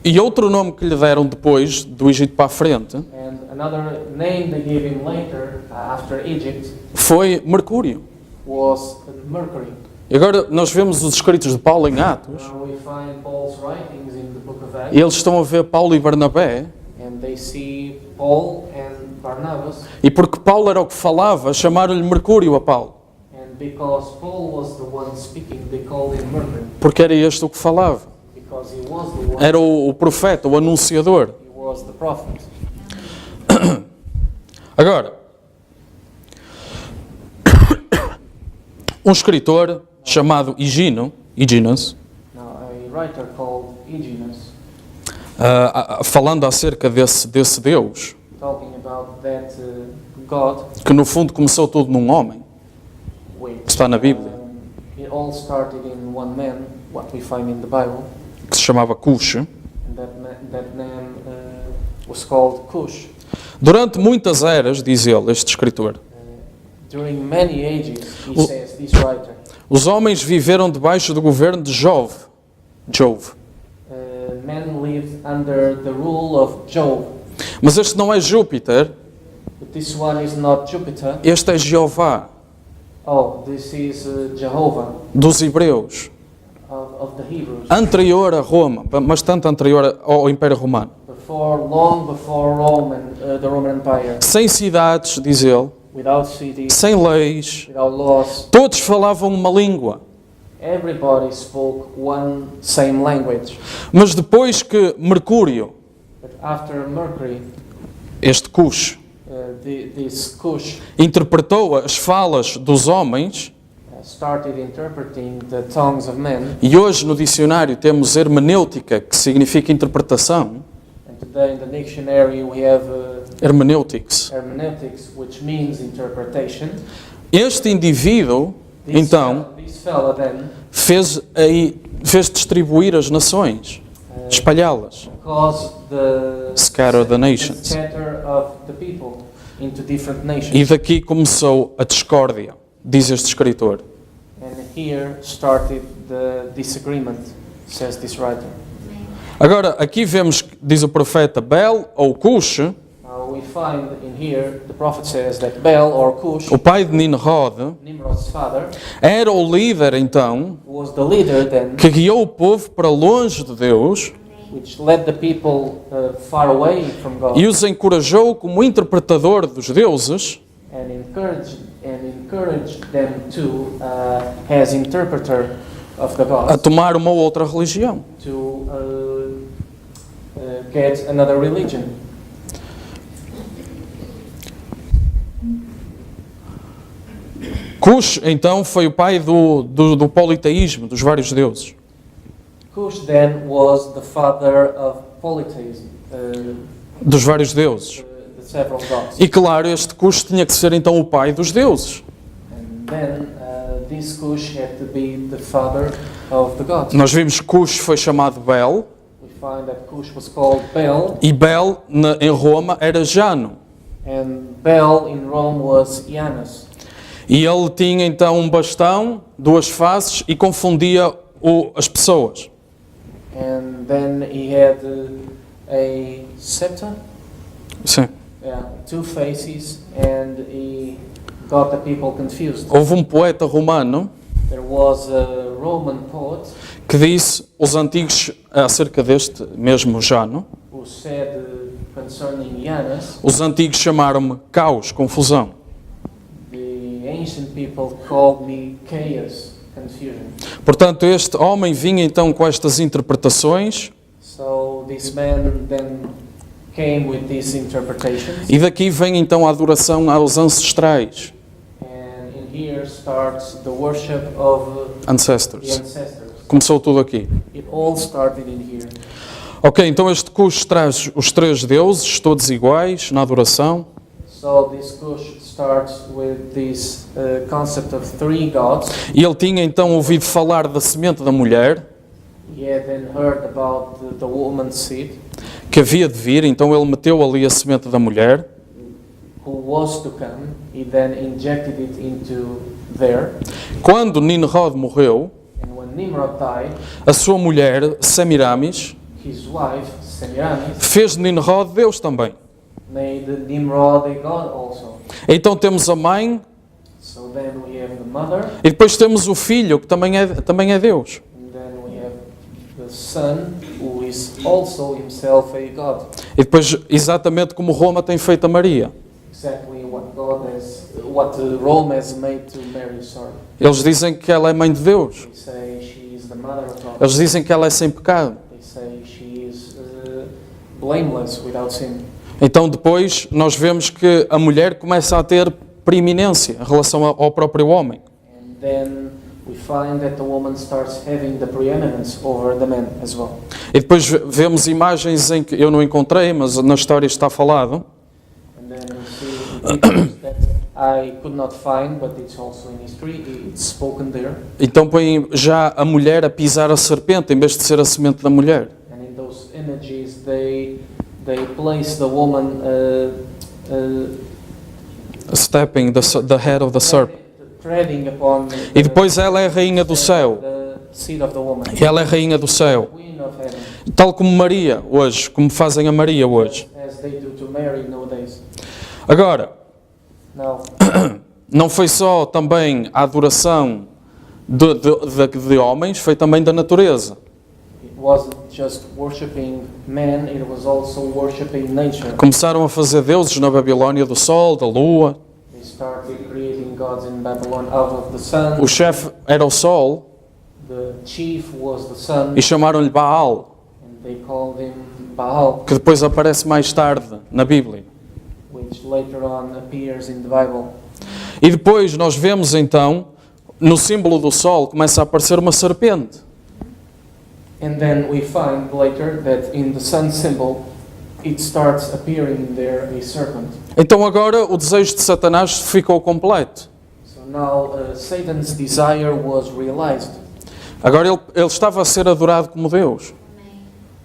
E outro nome que lhe deram depois, do Egito para a frente, And another name they gave him later, after Egypt, foi Mercúrio. was Mercury. E agora nós vemos os escritos de Paulo em Atos, Now we find Paul's writings in the book of Acts, e eles estão a ver Paulo e Barnabé, and they see Paul and Barnabas, e porque Paulo era o que falava, chamaram-lhe Mercúrio a Paulo, and because Paul was the one speaking, they called him Mercury, porque era este o que falava. because he was the one, Era o profeta, o anunciador. he was the prophet. Agora, um escritor chamado Hyginus, Now a writer called Hyginus, falando acerca desse Deus, talking about that God, que no fundo começou tudo num homem, which que está na Bíblia, it all started in one man, what we find in the Bible, que se chamava Cush. and that man was called Cush. Durante muitas eras, diz ele, este escritor, During many ages, he says, this writer, os homens viveram debaixo do governo de Jove. men lived under the rule of Jove, Mas este não é Júpiter, but this one is not Jupiter. este é Jeová, Oh, this is Jehovah dos Hebreus, of the Hebrews. anterior a Roma, bastante anterior ao Império Romano. Long before Rome and the Roman Empire. Sem cidades, diz ele, without cities, sem leis, without laws. todos falavam uma língua. Everybody spoke one same language. Mas depois que Mercúrio, But after Mercury, este Cush, this Cush interpretou as falas dos homens, started interpreting the tongues of men, e hoje no dicionário temos hermenêutica, que significa interpretação, and today in the dictionary we have hermeneutics. hermeneutics, which means interpretation. Este indivíduo, então, This fella then fez distribuir as nações, espalhá-las. caused Scatter the the nations. scatter of the people into different E nations. daqui começou a discórdia, diz este escritor. And here started the disagreement, says this writer. Agora, aqui vemos, diz o profeta, Bel ou Cush, We find in here, the prophet says that Bel or Cush, o pai de Nimrod, Nimrod's father, era o líder, então, was the leader then, que guiou o povo para longe de Deus which led the people far away from God e os encorajou como interpretador dos deuses and encouraged them to, as interpreter of the a gods, tomar uma outra religião. to get another religion. Cush, então, foi o pai do politeísmo, dos vários deuses. Cush then was the father of polytheism, Dos vários deuses. the several gods. E claro, este Cush tinha que ser então o pai dos deuses. And then this Cush had to be the father of the gods. Nós vimos que Cush foi chamado Bel, We find that Cush was called Bel, e Bel em Roma era Jano. and Bel in Rome was Janus. E ele tinha então um bastão, duas faces e confundia as pessoas. And then he had a scepter, Sim. two faces, and he got the people confused. Houve um poeta romano There was a Roman poet que disse, os antigos, acerca deste mesmo Jano, who said concerning Janus, os antigos chamaram-me caos, confusão. the ancient people called me chaos, confusion. Portanto, este homem vinha então com estas interpretações So this man then came with these interpretations, e daqui vem então a adoração aos ancestrais, and in here starts the worship of the ancestors. ancestors. Começou tudo aqui. It all started in here. Ok, então este Cush traz os três deuses, todos iguais, na adoração. So this Cush starts with this concept of three gods. E ele tinha então ouvido falar da semente da mulher, He had then heard about the woman's seed, que havia de vir, então ele meteu ali a semente da mulher. who was to come. He then injected it into there. Quando Nimrod morreu, And when Nimrod died, a sua mulher, Semiramis, his wife, Semiramis, fez de Nimrod Deus também. made Nimrod a god also. Então temos a mãe So then we have the mother, e depois temos o filho, que também é Deus. and then we have the son, who is also himself a god. E depois, exatamente como Roma tem feito a Maria. Exactly what Rome has made to Mary. Sorry, Eles dizem que ela é mãe de Deus. they say she is the mother of God. Eles dizem que ela é sem pecado. They say she is blameless without sin. Então depois nós vemos que a mulher começa a ter preeminência em relação ao próprio homem. And then we find that the woman starts having the preeminence over the man as well. E depois vemos imagens em que eu não encontrei, mas na história está falado, And then we see pictures that I could not find, but it's also in history. It's spoken there. então põe já a mulher a pisar a serpente em vez de ser a semente da mulher. And in those images, they place the woman Stepping the head of the serpent. treading upon E depois ela é a rainha do céu. the seed of the woman, E ela é a rainha do céu. queen of heaven, Tal como Maria hoje, como fazem a Maria hoje. as they do to Mary nowadays. Agora, Now, não foi só também a adoração de homens, foi também da natureza. it wasn't just worshiping man; it was also worshiping nature. Começaram a fazer deuses na Babilónia do sol, da lua. They gods in Babylon out of the sun. O chefe era o sol The chief was the sun, e chamaram-lhe Baal, and they called him Baal, que depois aparece mais tarde na Bíblia. which later on appears in the Bible. E depois nós vemos então, no símbolo do sol, começa a aparecer uma serpente. And then we find later that in the sun symbol, it starts appearing there a serpent. Então agora o desejo de Satanás ficou completo. So now Satan's desire was realized. Agora ele estava a ser adorado como Deus.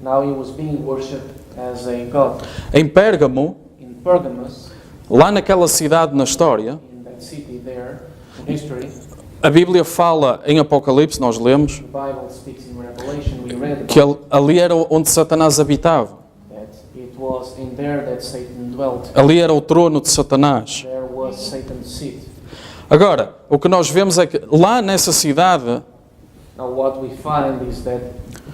Now he was being worshipped as a god. Em Pérgamo, In Pergamos, lá naquela cidade na história, in that city there, in history, a Bíblia fala em Apocalipse, nós lemos, the Bible speaks in Revelation, we read que about ali era onde Satanás habitava. that it was in there that Satan dwelt. Ali era o trono de Satanás. There was Satan's seat. Agora, o que nós vemos é que lá nessa cidade, Now what we find is that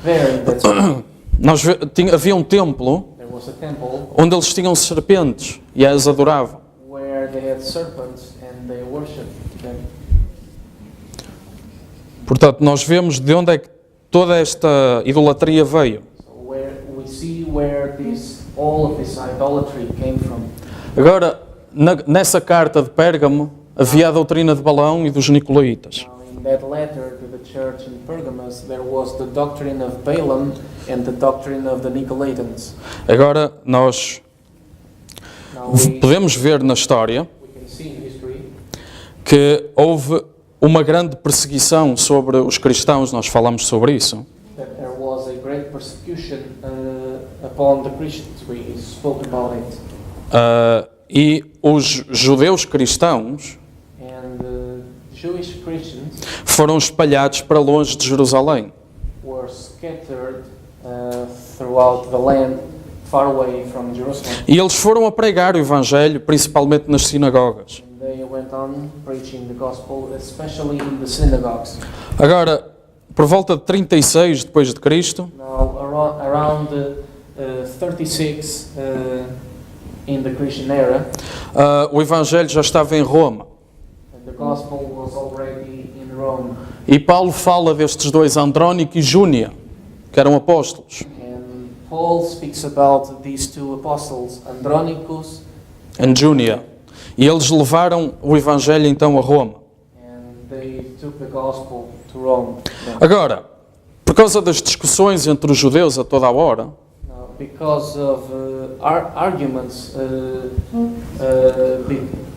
there in that city, havia um templo there was a temple onde eles tinham serpentes e as adoravam. where they had serpents and they worshipped them. Portanto, nós vemos de onde é que toda esta idolatria veio. So where we see where all of this idolatry came from. Agora, nessa carta de Pérgamo, havia a doutrina de Balaão e dos Nicolaítas. Now in that letter to the church in Pergamos, there was the doctrine of Balaam and the doctrine of the Nicolaitans. Agora, nós Now we podemos ver na história can see in history que houve uma grande perseguição sobre os cristãos, nós falamos sobre isso. that there was a great persecution upon the Christians. We spoke about it. E os judeus cristãos And Jewish Christians foram espalhados para longe de Jerusalém. were scattered throughout the land, far away from Jerusalem. E eles foram a pregar o Evangelho, principalmente nas sinagogas. And they went on preaching the gospel, especially in the synagogues. Agora, por volta de 36 depois de Cristo, Now, around 36 in the Christian era, o Evangelho já estava em Roma. and the gospel was already in Rome. E Paulo fala destes dois, Andrónico e Júnia, que eram apóstolos. And Paul speaks about these two apostles, Andronicus, And Júnia. E eles levaram o Evangelho então a Roma. and they took the gospel to Rome. Agora, por causa das discussões entre os judeus a toda a hora, Now, because of arguments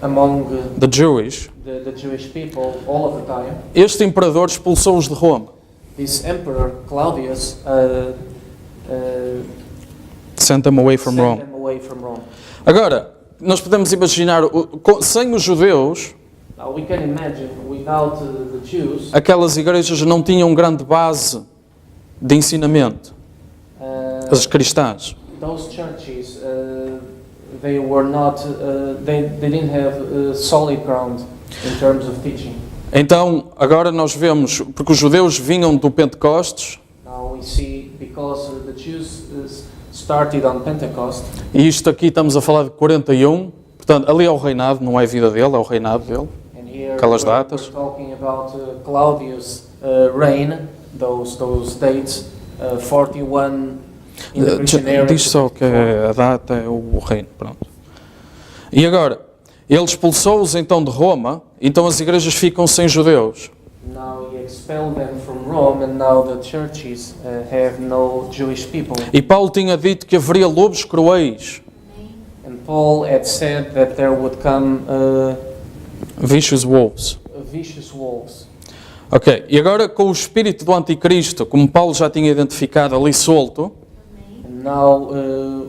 among the Jewish, the Jewish people all of the time, este imperador expulsou-os de Roma. this emperor Claudius Sent them away from sent Rome. them away from Rome. Agora, nós podemos imaginar, sem os judeus, Now we can imagine without the Jews, aquelas igrejas não tinham grande base de ensinamento, as cristãs. those churches they were not they didn't have solid ground in terms of teaching. Então, agora nós vemos, porque os judeus vinham do Pentecostes, Now we see because the Jews started on Pentecost, e isto aqui estamos a falar de 41, portanto, ali é o reinado, não é a vida dele, é o reinado dele. and here Aquelas we're datas. talking about Claudius' reign, those dates, 41 in the Christian era. Diz só que a data é o reino, pronto. E agora, ele expulsou-os então de Roma, então as igrejas ficam sem judeus. Now he expelled them from Rome, and now the churches have no Jewish people. E Paulo tinha dito que haveria lobos cruéis, And Paul had said that there would come vicious wolves. vicious wolves. Ok, e agora com o espírito do anticristo, como Paulo já tinha identificado ali solto, And now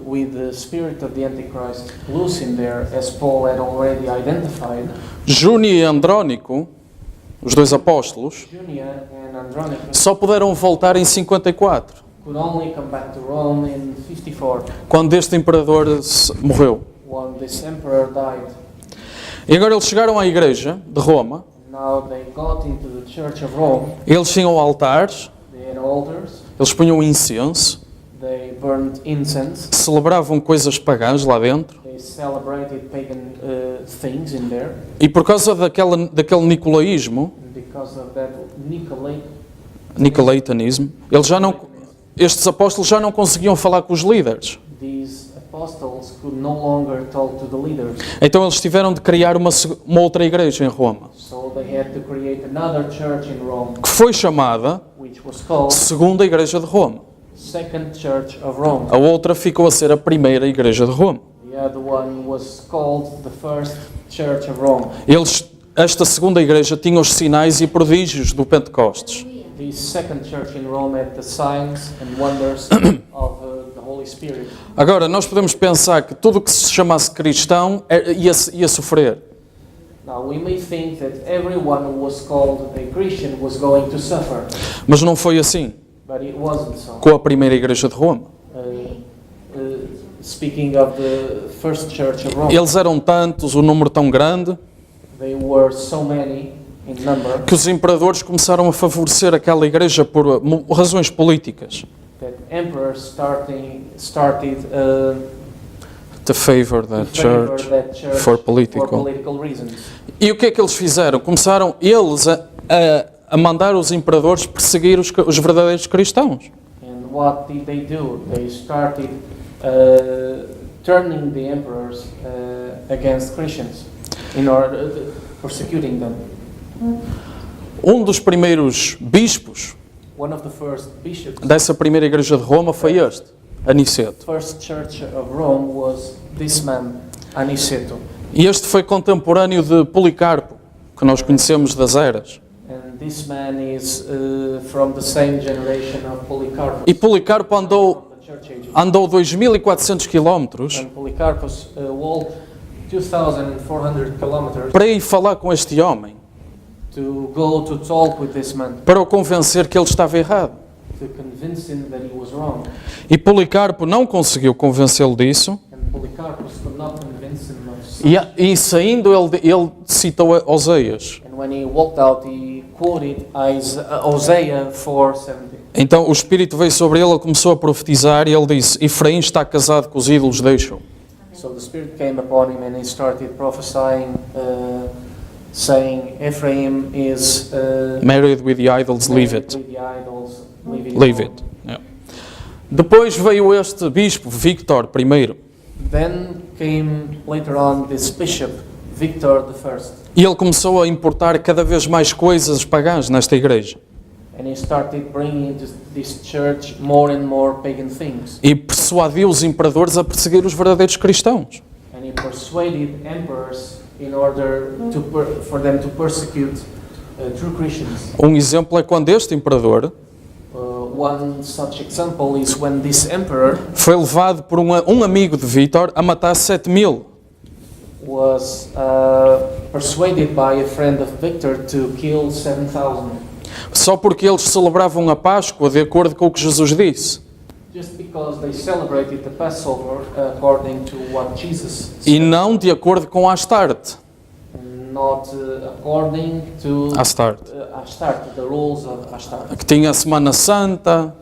with the spirit of the Antichrist loose in there, as Paul had already identified, Júnia e Andrónico, os dois apóstolos, Junia and Andronicus só puderam voltar em 54, could only come back to Rome in 54, quando este imperador morreu. when this emperor died. E agora eles chegaram à igreja de Roma, Now they got into the church of Rome, eles tinham altares, they had altars, eles punham incenso, they burned incense, celebravam coisas pagãs lá dentro, they They celebrated pagan things in there. E por causa daquele nicolaísmo, And because of that nicolaitanismo, estes apóstolos já não conseguiam falar com os líderes. these apostles could no longer talk to the leaders. Então eles tiveram de criar uma outra igreja em Roma, So they had to create another church in Rome, que foi chamada which was called Segunda Igreja de Roma. Second Church of Rome. A outra ficou a ser a Primeira Igreja de Roma. The other one was called the First Church of Rome. Esta segunda igreja tinha os sinais e prodígios do Pentecostes. The second church in Rome had the signs and wonders of the Holy Spirit. Agora, nós podemos pensar que tudo o que se chamasse cristão ia sofrer. Now we may think that everyone who was called a Christian was going to suffer, Mas não foi assim but it wasn't so. com a Primeira Igreja de Roma. Speaking of the First Church of Rome, Eles eram tantos, o número tão grande, they were so many in number que os imperadores começaram a favorecer aquela igreja por razões políticas. that emperors started To favor to that favor church that church for political. reasons. E o que é que eles fizeram? Começaram eles a mandar os imperadores perseguir os verdadeiros cristãos. And what did they do? They started turning the emperors against Christians in order persecuting them. Um dos primeiros bispos One of the first bishops, dessa primeira igreja de Roma foi este, Aniceto. first church of Rome was this man, Aniceto. E este foi contemporâneo de Policarpo, que nós conhecemos das eras. And this man is from the same generation of Polycarpus. E Policarpo andou From the church age. 2.400 quilómetros And Polycarpus walked 2,400 kilometers para ir falar com este homem, to go to talk with this man, para o convencer que ele estava errado. to convince him that he was wrong. E Policarpo não conseguiu convencê-lo disso, And Polycarpus could not convince him of sin. e saindo ele citou Oseias. And when he walked out, he quoted Hosea 4:17. Então o Espírito veio sobre ele, ele começou a profetizar e ele disse: Efraim está casado com os ídolos, deixa-o. So the Spirit came upon him and he started prophesying, saying, Ephraim is Married with the idols, leave married it. with the idols, Leave it. Yeah. Depois veio este bispo, Victor I, Then came later on this bishop, Victor I, e ele começou a importar cada vez mais coisas pagãs nesta igreja. and he started bringing into this church more and more pagan things. E persuadiu os imperadores a perseguir os verdadeiros cristãos. And he persuaded emperors in order for them to persecute true Christians. Um exemplo é quando este imperador One such example is when this emperor foi levado por um amigo de Vítor a matar 7.000. was persuaded by a friend of Victor to kill 7,000, Só porque eles celebravam a Páscoa de acordo com o que Jesus disse. just because they celebrated the Passover according to what Jesus E said, não de acordo com Astarte. not according to Astarte. Astarte, the rules of Astarte, Que tinha a Semana Santa,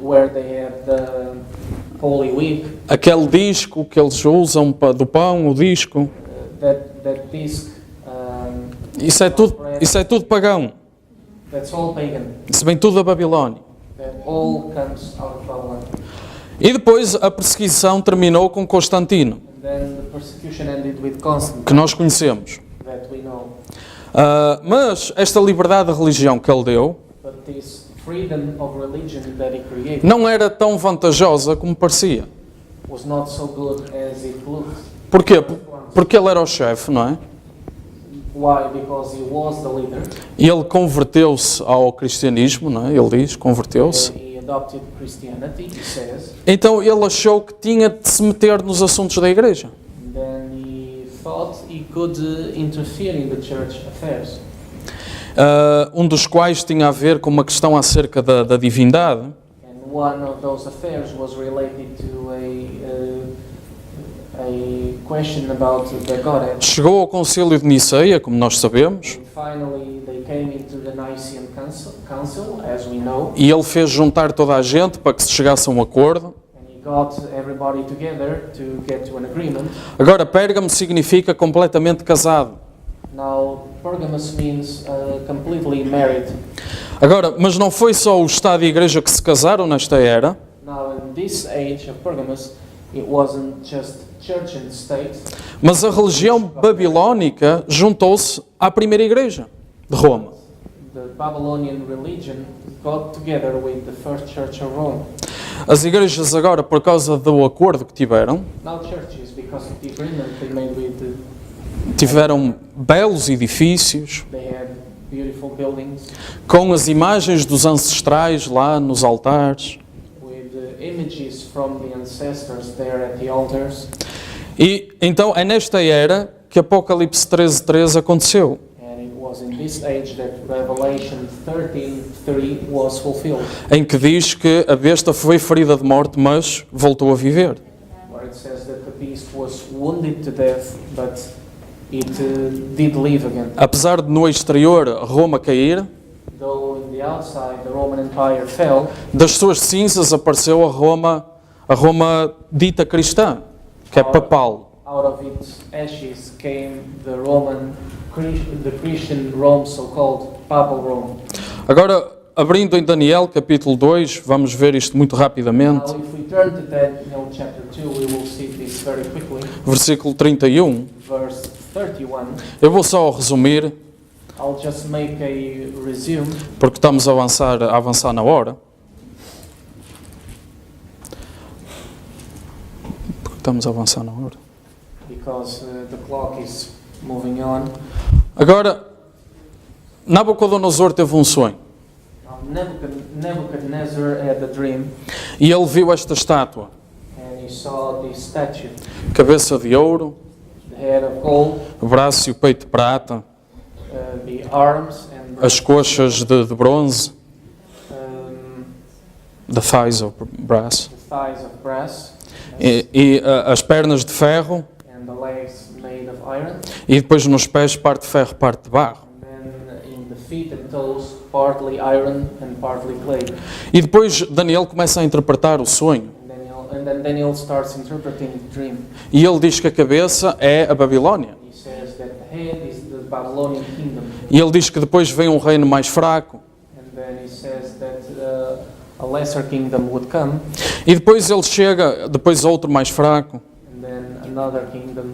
where they have the Holy Week, aquele disco que eles usam do pão, o disco. that disc, Isso é tudo pagão. that's all pagan. Isso vem tudo da Babilónia. That all comes out of Babylon. E depois a perseguição terminou com Constantino, And then the persecution ended with Constantine, que nós conhecemos. that we know. Mas esta liberdade de religião que ele deu But this freedom of religion that he created não era tão vantajosa como parecia. was not so good as it looked. Porquê? Porque ele era o chefe, não é? Why? Because he was the leader. E ele converteu-se ao cristianismo, não é? Ele diz, converteu-se. He adopted Christianity, he says. Então ele achou que tinha de se meter nos assuntos da igreja. And then he thought he could interfere in the church affairs. Um dos quais tinha a ver com uma questão acerca da divindade. And one of those affairs was related to a question about the Godhead. Chegou ao concílio de Niceia, como nós sabemos, And finally, they came into the Nicene Council, as we know, e ele fez juntar toda a gente para que se chegasse a um acordo. and he got everybody together to get to an agreement. Agora, Pérgamo significa completamente casado. Now, Pergamos means completely married. Agora, mas não foi só o Estado e a Igreja que se casaram nesta era, Now, in this age of Pergamos, it wasn't just church and state, mas a religião babilónica juntou-se à primeira Igreja de Roma. the Babylonian religion got together with the first church of Rome. As igrejas agora, por causa do acordo que tiveram, Now churches, because of the agreement they made with tiveram belos edifícios, they had beautiful buildings com as imagens dos ancestrais lá nos altares. with images from the ancestors there at the altars. E então é nesta era que Apocalipse 13:13 aconteceu, And it was in this age that Revelation 13:3 was fulfilled, em que diz que a besta foi ferida de morte, mas voltou a viver. where it says that the beast was wounded to death, but it did live again. Apesar de no exterior Roma cair, Though in the outside the Roman Empire fell, das suas cinzas apareceu a Roma dita cristã, que é papal. out of its ashes came the Christian Rome, so-called Papal Rome. Agora, abrindo em Daniel capítulo 2, vamos ver isto muito rapidamente. Now, if we turn to Daniel chapter 2, we will see this very quickly. Versículo 31. Verse 31. Eu vou só resumir, I'll just make a resume porque estamos a avançar na hora. because the clock is moving on. Agora, Nabucodonosor teve um sonho Now, Nebuchadnezzar had a dream, e ele viu esta estátua, and he saw this statue, cabeça de ouro, the head of gold, o braço e o peito de prata, the arms and as coxas de bronze, um, the thighs of brass, the thighs of brass, e as pernas de ferro, and the legs made of iron, e depois nos pés parte de ferro, parte de barro. and then in the feet and toes, partly iron and partly clay. E depois Daniel começa a interpretar o sonho. And then Daniel starts interpreting the dream. E ele diz que a cabeça é a Babilónia. He says that the head is the Babylonian kingdom. E ele diz que depois vem um reino mais fraco. And then he says that a lesser kingdom would come, E depois ele chega, depois outro mais fraco. and then another kingdom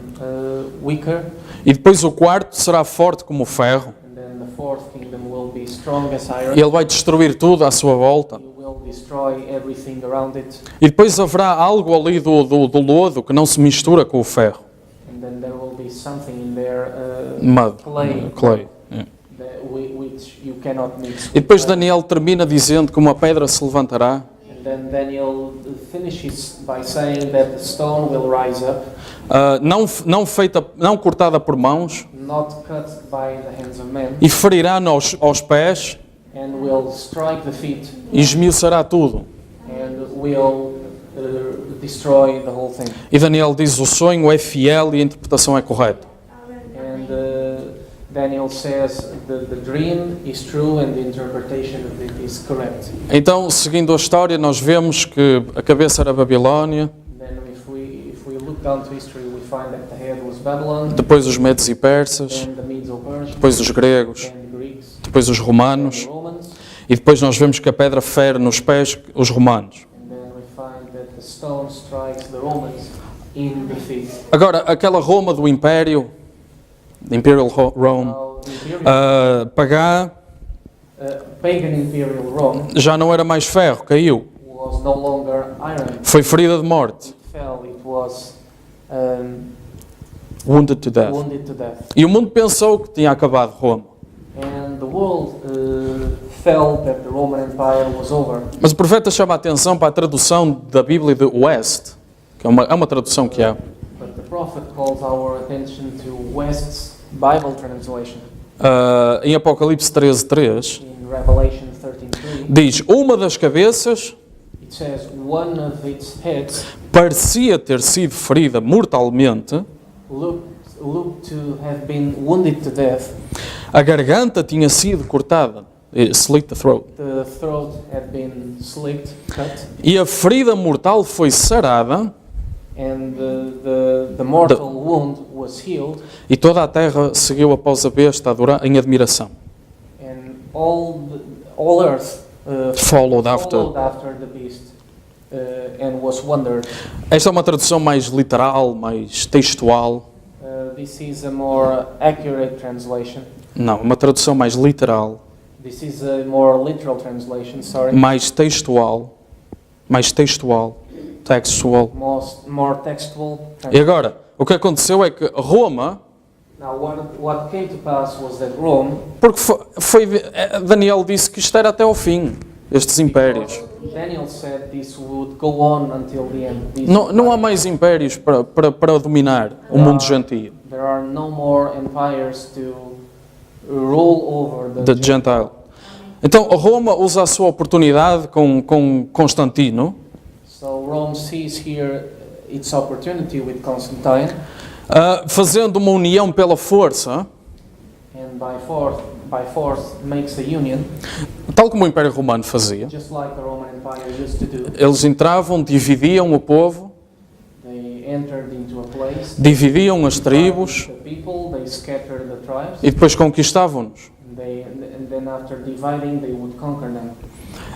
weaker, E depois o quarto será forte como o ferro. and then the fourth kingdom will be strong as iron. E ele vai destruir tudo à sua volta. He will destroy everything around it, E depois haverá algo ali do lodo que não se mistura com o ferro. and then there will be something in there, Mud. clay, Clay. É. which you cannot mix. E depois Daniel termina dizendo que uma pedra se levantará And then Daniel finishes by saying that the stone will rise up, não cortada por mãos, not cut by the hands of men, e ferirá aos pés and will strike the feet, e esmiuçará tudo. and will destroy the whole thing. E Daniel diz: o sonho é fiel e a interpretação é correta. And Daniel says the dream is true and the interpretation of it is correct. Então, seguindo a história, nós vemos que a cabeça era a Babilónia, Then if we look down to history, we find that the head was Babylon, depois os medos e persas, then the Medo-Persians, depois os gregos, then the Greeks, depois os then romanos, the Romans, e depois nós vemos que a pedra fere nos pés os romanos. and then we find that the stone strikes the Romans in the feet. Agora, aquela Roma do Império, Imperial Rome, Now, the imperial, pagã, pagan imperial Rome já não era mais ferro, caiu. was no longer iron. Foi ferida de morte, It fell. It was wounded to death. wounded to death. E o mundo pensou que tinha acabado Roma. And the world felt that the Roman Empire was over. Mas o profeta chama a atenção para a tradução da Bíblia de West, que é uma tradução que há. But the prophet calls our attention to West's Bible translation. Em Apocalipse 13:3, In Revelation 13:3, diz: uma das cabeças it says one of its heads parecia ter sido ferida mortalmente, looked to have been wounded to death, a garganta tinha sido cortada Slit the throat. The throat had been slit, cut, E a ferida mortal foi sarada and the mortal wound was healed, e toda a terra seguiu após a besta em admiração. and all earth Followed after. followed after the beast and was wondered. Esta é uma tradução mais literal, mais textual. This is a more accurate translation. Não, uma tradução mais literal, This is a more literal translation, sorry. mais textual, textual. More textual. E agora, o que aconteceu é que Roma, Now, what came to pass was that Rome, porque Daniel disse que isto era até ao fim, estes impérios. Daniel said this would go on until the end. Não há mais impérios para dominar o mundo gentio, There are no more empires to rule over de Gentile. Então Roma usa a sua oportunidade com Constantino, So Rome sees here its opportunity with Constantine, fazendo uma união pela força, and by force makes a union, tal como o Império Romano fazia. just like the Roman Empire used to do. Eles entravam, dividiam o povo, They entered into a place, dividiam as tribos the people, they scattered the tribes, e depois conquistavam-nos. and then after dividing, they would conquer them.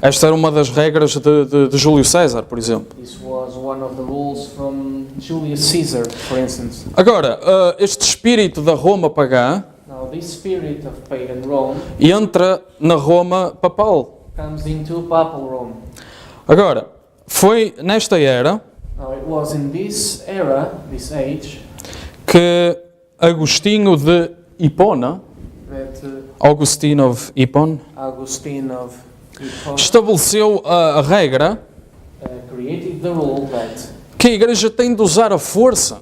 Esta era uma das regras de Júlio César, por exemplo. This was one of the rules from Julius Caesar, for instance. Agora, este espírito da Roma pagã Now, this spirit of pagan Rome entra na Roma papal. comes into papal Rome. Agora, foi nesta era Now, it was in this era, this age, que Agostinho de Hipona, that Augustine of Hippon, Augustine of Hippo estabeleceu a regra created the rule that que a Igreja tem de usar a força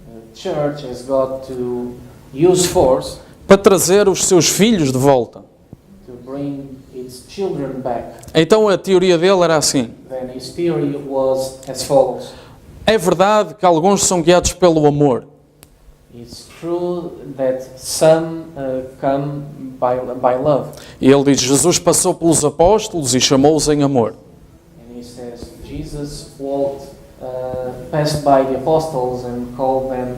the church has got to use force para trazer os seus filhos de volta. to bring its children back. Então a teoria dele era assim: Then his theory was as follows. é verdade que alguns são guiados pelo amor, It's true that some come by love. e ele diz: Jesus passou pelos apóstolos e chamou-os em amor. And he says Jesus passed by the apostles and called them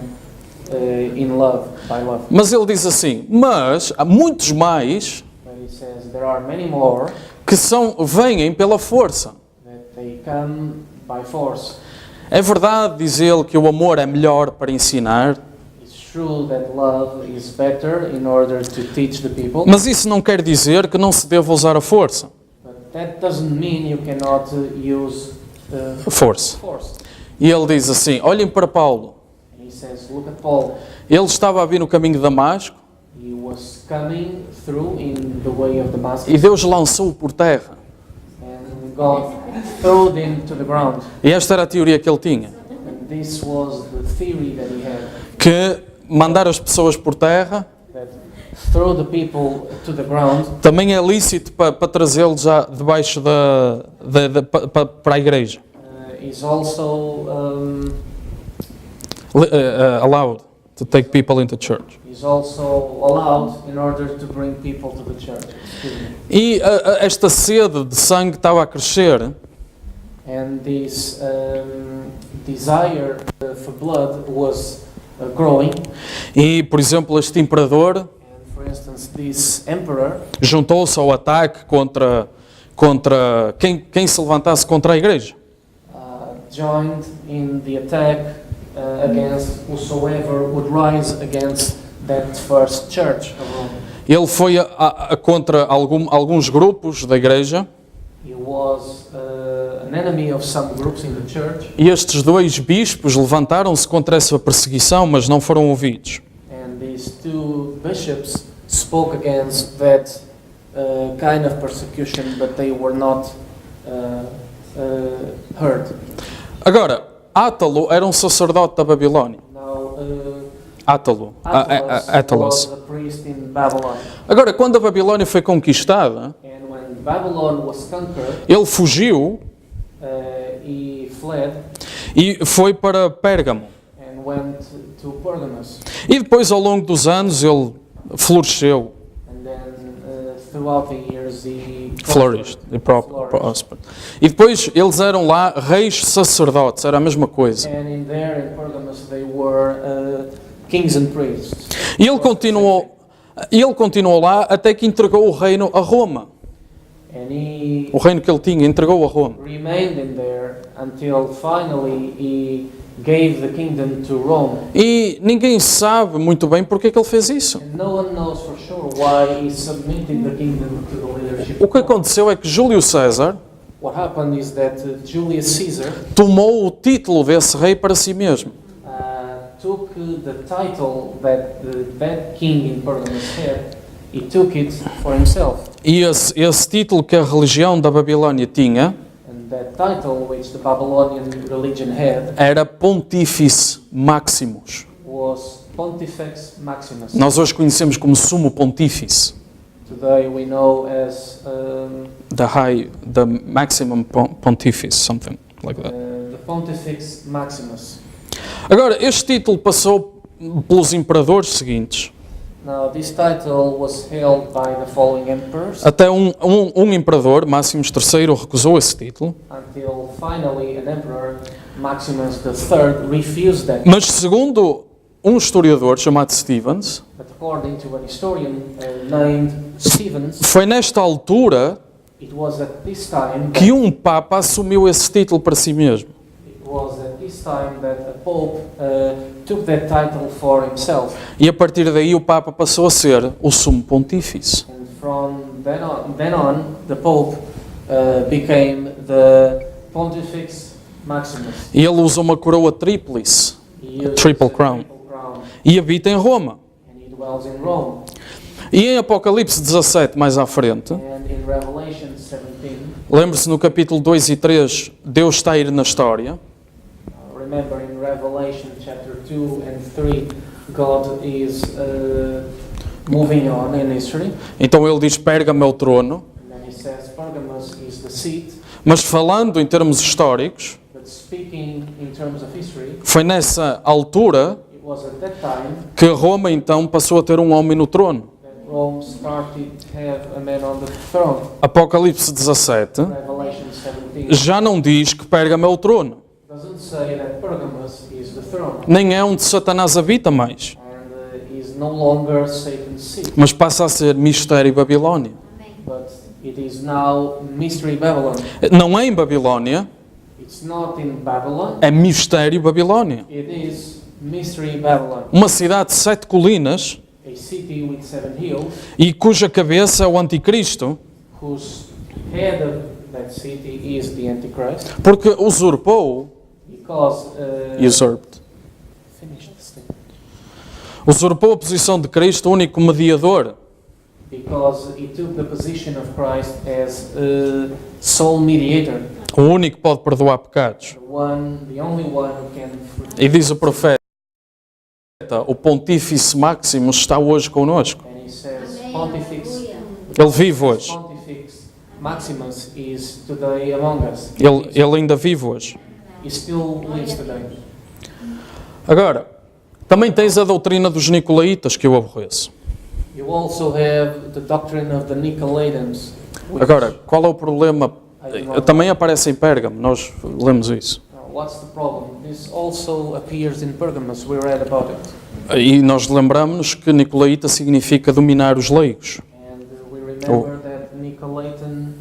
in love, by love. Mas ele diz assim: mas há muitos mais But he says there are many more que vêm pela força. that they come by force. É verdade, diz ele, que o amor é melhor para ensinar, It's true that love is better in order to teach the people, mas isso não quer dizer que não se deva usar a força. but that doesn't mean you cannot use Força. force. E ele diz assim: olhem para Paulo. And he says, look at Paul. Ele estava a vir no caminho de Damasco He was coming through in the way of Damascus, e Deus lançou-o por terra. and God threw him to the ground. E esta era a teoria que ele tinha: And this was the theory that he had, que mandar as pessoas por terra that throw the people to the ground também é lícito para trazê-los já debaixo para a igreja. is also Allowed to take people into church. allowed in order to bring people to the church. Excuse me. E esta sede de sangue estava a crescer, And this desire for blood was growing. e, por exemplo, este imperador And for instance, this emperor juntou-se ao ataque contra quem se levantasse contra a igreja. joined in the attack against whosoever would rise against that first church of Rome. Ele foi contra alguns grupos da igreja, He was an enemy of some groups in the church, e estes dois bispos levantaram-se contra essa perseguição, mas não foram ouvidos. and these two bishops spoke against that kind of persecution, but they were not heard. Agora, Átalo era um sacerdote da Babilónia. Now, Átalo. Attalus was a priest in Babylon, Agora, quando a Babilónia foi conquistada, and when Babylon was conquered, ele fugiu he fled e foi para Pérgamo. and went to Pergamos. E depois, ao longo dos anos, ele floresceu. And then throughout the years he Flourished. Flourished. Prospered. E depois eles eram lá reis sacerdotes, era a mesma coisa. And in Pergamos they were kings and priests. E ele continuou lá até que entregou o reino a Roma. And he O reino que ele tinha, entregou a Roma. remained in there until finally he gave the kingdom to Rome. E ninguém sabe muito bem porque é que ele fez isso. And no one knows for sure why he submitted the kingdom to the leadership. O que aconteceu é que Júlio César What happened is that Julius Caesar tomou o título desse rei para si mesmo. took the title that that king in Pergamos had. He took it for himself. E esse título que a religião da Babilônia tinha And that title which the Babylonian religion had era Pontífice Maximus. was Pontifex Maximus. Nós hoje conhecemos como Sumo Pontífice, Today we know as the Maximum Pontífice, something like that. the Pontifex Maximus. Agora, este título passou pelos imperadores seguintes. Now this title was held by the following emperors Até um imperador, Máximos III, recusou esse título. until finally an emperor, Maximus III, refused that. Mas segundo um historiador chamado Stevens, But according to an historian named Stevens, foi nesta altura it was at this time que um Papa assumiu esse título para si mesmo. that a pope took that title for himself, E a partir daí o Papa passou a ser o Sumo Pontífice. and from then on the pope became the Pontifex Maximus. E ele usa uma coroa tríplice He used triple a crown. triple crown, e habita em Roma. and he dwells in Rome. E em Apocalipse 17, mais à frente, And in Revelation 17, lembre-se no capítulo 2 e 3, Deus está a ir na história. remember in Revelation chapter 2 and 3, God is moving on in history. Então ele diz: Pérgamo é o trono. And then he says Pergamos is the seat. Mas falando em termos históricos, But speaking in terms of history, foi nessa altura it was at that time que Roma então passou a ter um homem no trono. that Rome started to have a man on the throne. Apocalipse 17 Revelation 17 já não diz que Pérgamo é o trono, doesn't say that Pergamos is the throne nem é onde Satanás habita mais, and is no longer Satan's seat, mas passa a ser Mistério Babilônia. but it is now Mystery Babylon. Não é em Babilônia, It's not in Babylon, é Mistério Babilônia. it is Mystery Babylon, Uma cidade de 7 colinas a city with 7 hills, e cuja cabeça é o Anticristo, whose head of that city is the Antichrist, porque usurpou, because usurped, finish this thing. usurpou a posição de Cristo, único mediador. Because he took the position of Christ as sole mediator, O único que pode perdoar pecados. the only one who can E diz o profeta, o Pontífice Maximus está hoje connosco. and he says Pontifex Ele vive hoje. Pontifex Maximus is today among us. Ele ainda vive hoje. He still lives today. Agora, também tens a doutrina dos Nicolaitas, que eu aborreço. You also have the doctrine of the Nicolaitans. which Agora, qual é o problema? I do not Também aparece em Pérgamo, nós lemos isso. What's the problem? This also appears in Pergamos. We read about it. E nós lembramos que Nicolaita significa dominar os leigos, And we remember that Nicolaitan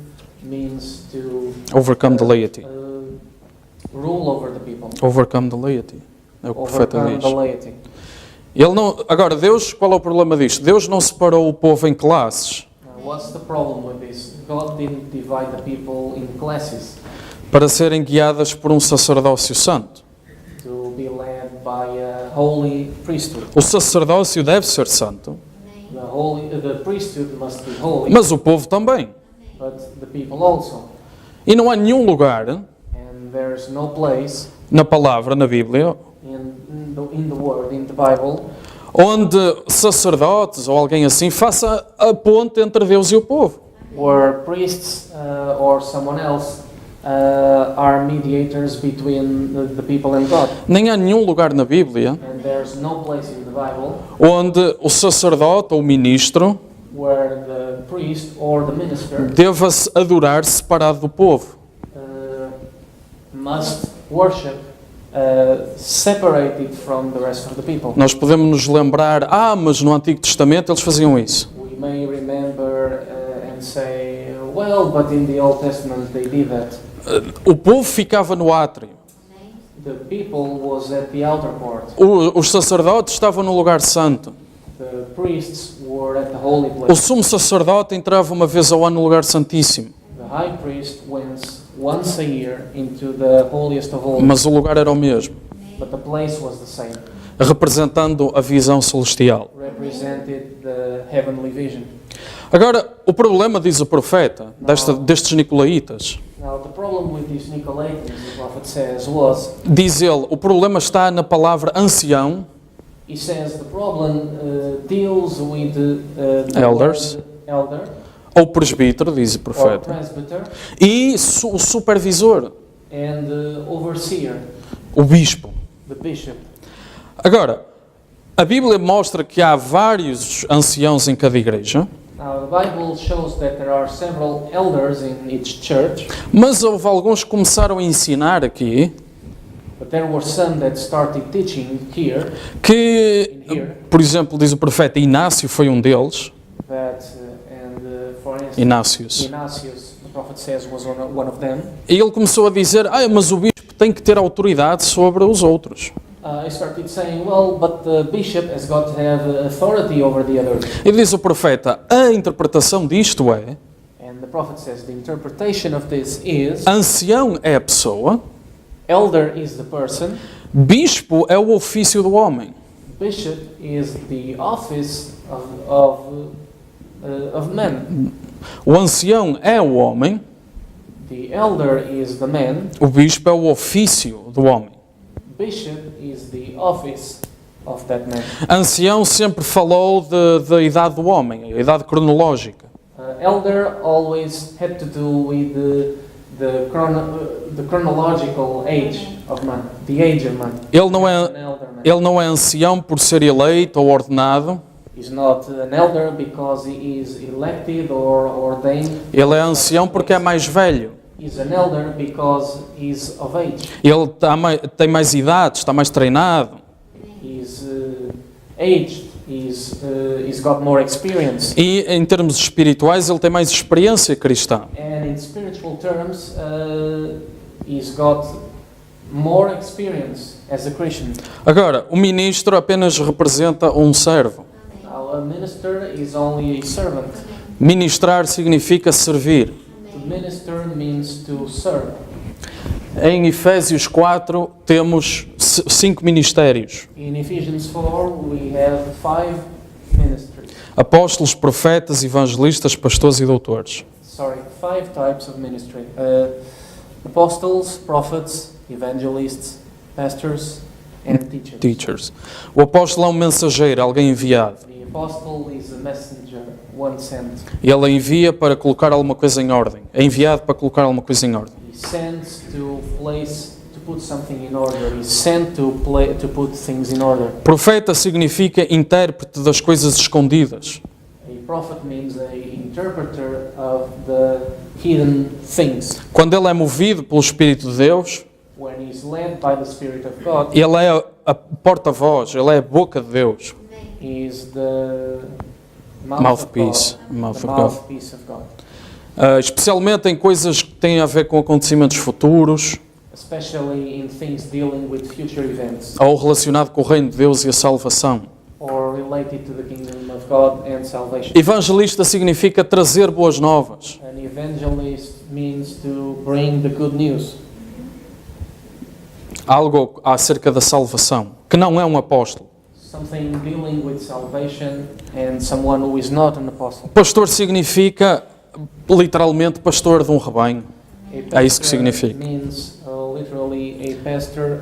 means to overcome the laity. rule over the people. Overcome the laity. É o que o profeta Overcome diz. the laity. Ele não, agora, Deus, qual é o problema disto? Deus não separou o povo em classes Now, what's the problem with this? God didn't divide the people in classes para serem guiadas por um sacerdócio santo. to be led by a holy priesthood. O sacerdócio deve ser santo, The priesthood must be holy, mas o povo também. but the people also. E não há nenhum lugar And there's no place na palavra, na Bíblia, in the Word, in the Bible, onde sacerdotes ou alguém assim faça a ponte entre Deus e o povo. where priests or someone else are mediators between the people and God. Nem há nenhum lugar na Bíblia And there's no place in the Bible onde o sacerdote ou o ministro where the priest or the minister deva-se adorar separado do povo. must worship separated from the rest of the people. Nós podemos nos lembrar, mas no Antigo Testamento eles faziam isso. We may remember and say, well, but in the Old Testament they did that. O povo ficava no átrio. The people was at the outer court. Os sacerdotes estavam no lugar santo. The priests were at the holy O place. sumo sacerdote entrava uma vez ao ano no lugar santíssimo. The high priest went once a year into the holiest of all. Mas o lugar era o mesmo, But the place was the same, representando a visão celestial. represented the heavenly vision. Agora, o problema, diz o profeta, destes nicolaítas, Now the problem with these Nicolaitans, the prophet says, was, diz ele, o problema está na palavra ancião, he says the problem deals with the Elders. word elder ou presbítero, diz o or profeta, presbyter e o supervisor, and overseer, o bispo. the bishop. Agora, a Bíblia mostra que há vários anciãos em cada igreja, Now the Bible shows that there are several elders in each church, mas houve alguns que começaram a ensinar aqui but there were some that started teaching here que, por exemplo, diz o profeta, Inácio foi um deles, that, for instance, Inácios, Ignatius, the prophet says, was one of them. e ele começou a dizer, mas o bispo tem que ter autoridade sobre os outros. I started saying, well, but the bishop has got to have authority over the others. E diz o profeta, a interpretação disto é, And the prophet says the interpretation of this is, ancião é a pessoa, elder is the person, bispo é o ofício do homem. bishop is the office of men. O ancião é o homem, The elder is the man, o bispo é o ofício do homem. bishop is the office of that man. Ancião sempre falou da idade do homem, a idade cronológica. Elder always had to do with the chronological age of man, the age of man. Ele não An é, elder man. ele não é ancião por ser eleito ou ordenado, He's not an elder because he is elected or ordained. ele é ancião porque é mais velho. He's an elder because he's of age. Ele tem mais idade, está mais treinado. He's aged. He's got more experience. E em termos espirituais ele tem mais experiência cristã. And in spiritual terms, he's got more experience as a Christian. Agora, o ministro apenas representa um servo. Now, a minister is only a servant. Ministrar significa servir. To minister means to serve. Em Efésios 4 temos 5 ministérios: In Ephesians 4, we have 5 ministries. apóstolos, profetas, evangelistas, pastores e doutores. 5 types of ministry. Apostles, prophets, evangelists, pastors, and teachers. Teachers. O apóstolo é um mensageiro, alguém enviado. The apostle is a messenger, one sent. Ele envia para colocar alguma coisa em ordem. É enviado para colocar alguma coisa em ordem. He sends to put something in order. He's sent to put things in order. Profeta significa intérprete das coisas escondidas. A prophet means a interpreter of the hidden things. Quando ele é movido pelo Espírito de Deus, When he's led by the Spirit of God, ele é a porta-voz, ele é a boca de Deus. he is the Mouthpiece. mouthpiece of God. Especialmente em coisas que têm a ver com acontecimentos futuros Especially in things dealing with future events ou relacionado com o reino de Deus e a salvação. or related to the kingdom of God and salvation. Evangelista significa trazer boas novas. An evangelist means to bring the good news, Algo acerca da salvação, que não é um apóstolo. something dealing with salvation and someone who is not an apostle. Pastor significa literalmente pastor de um rebanho. A É isso que pastor significa. means literally a pastor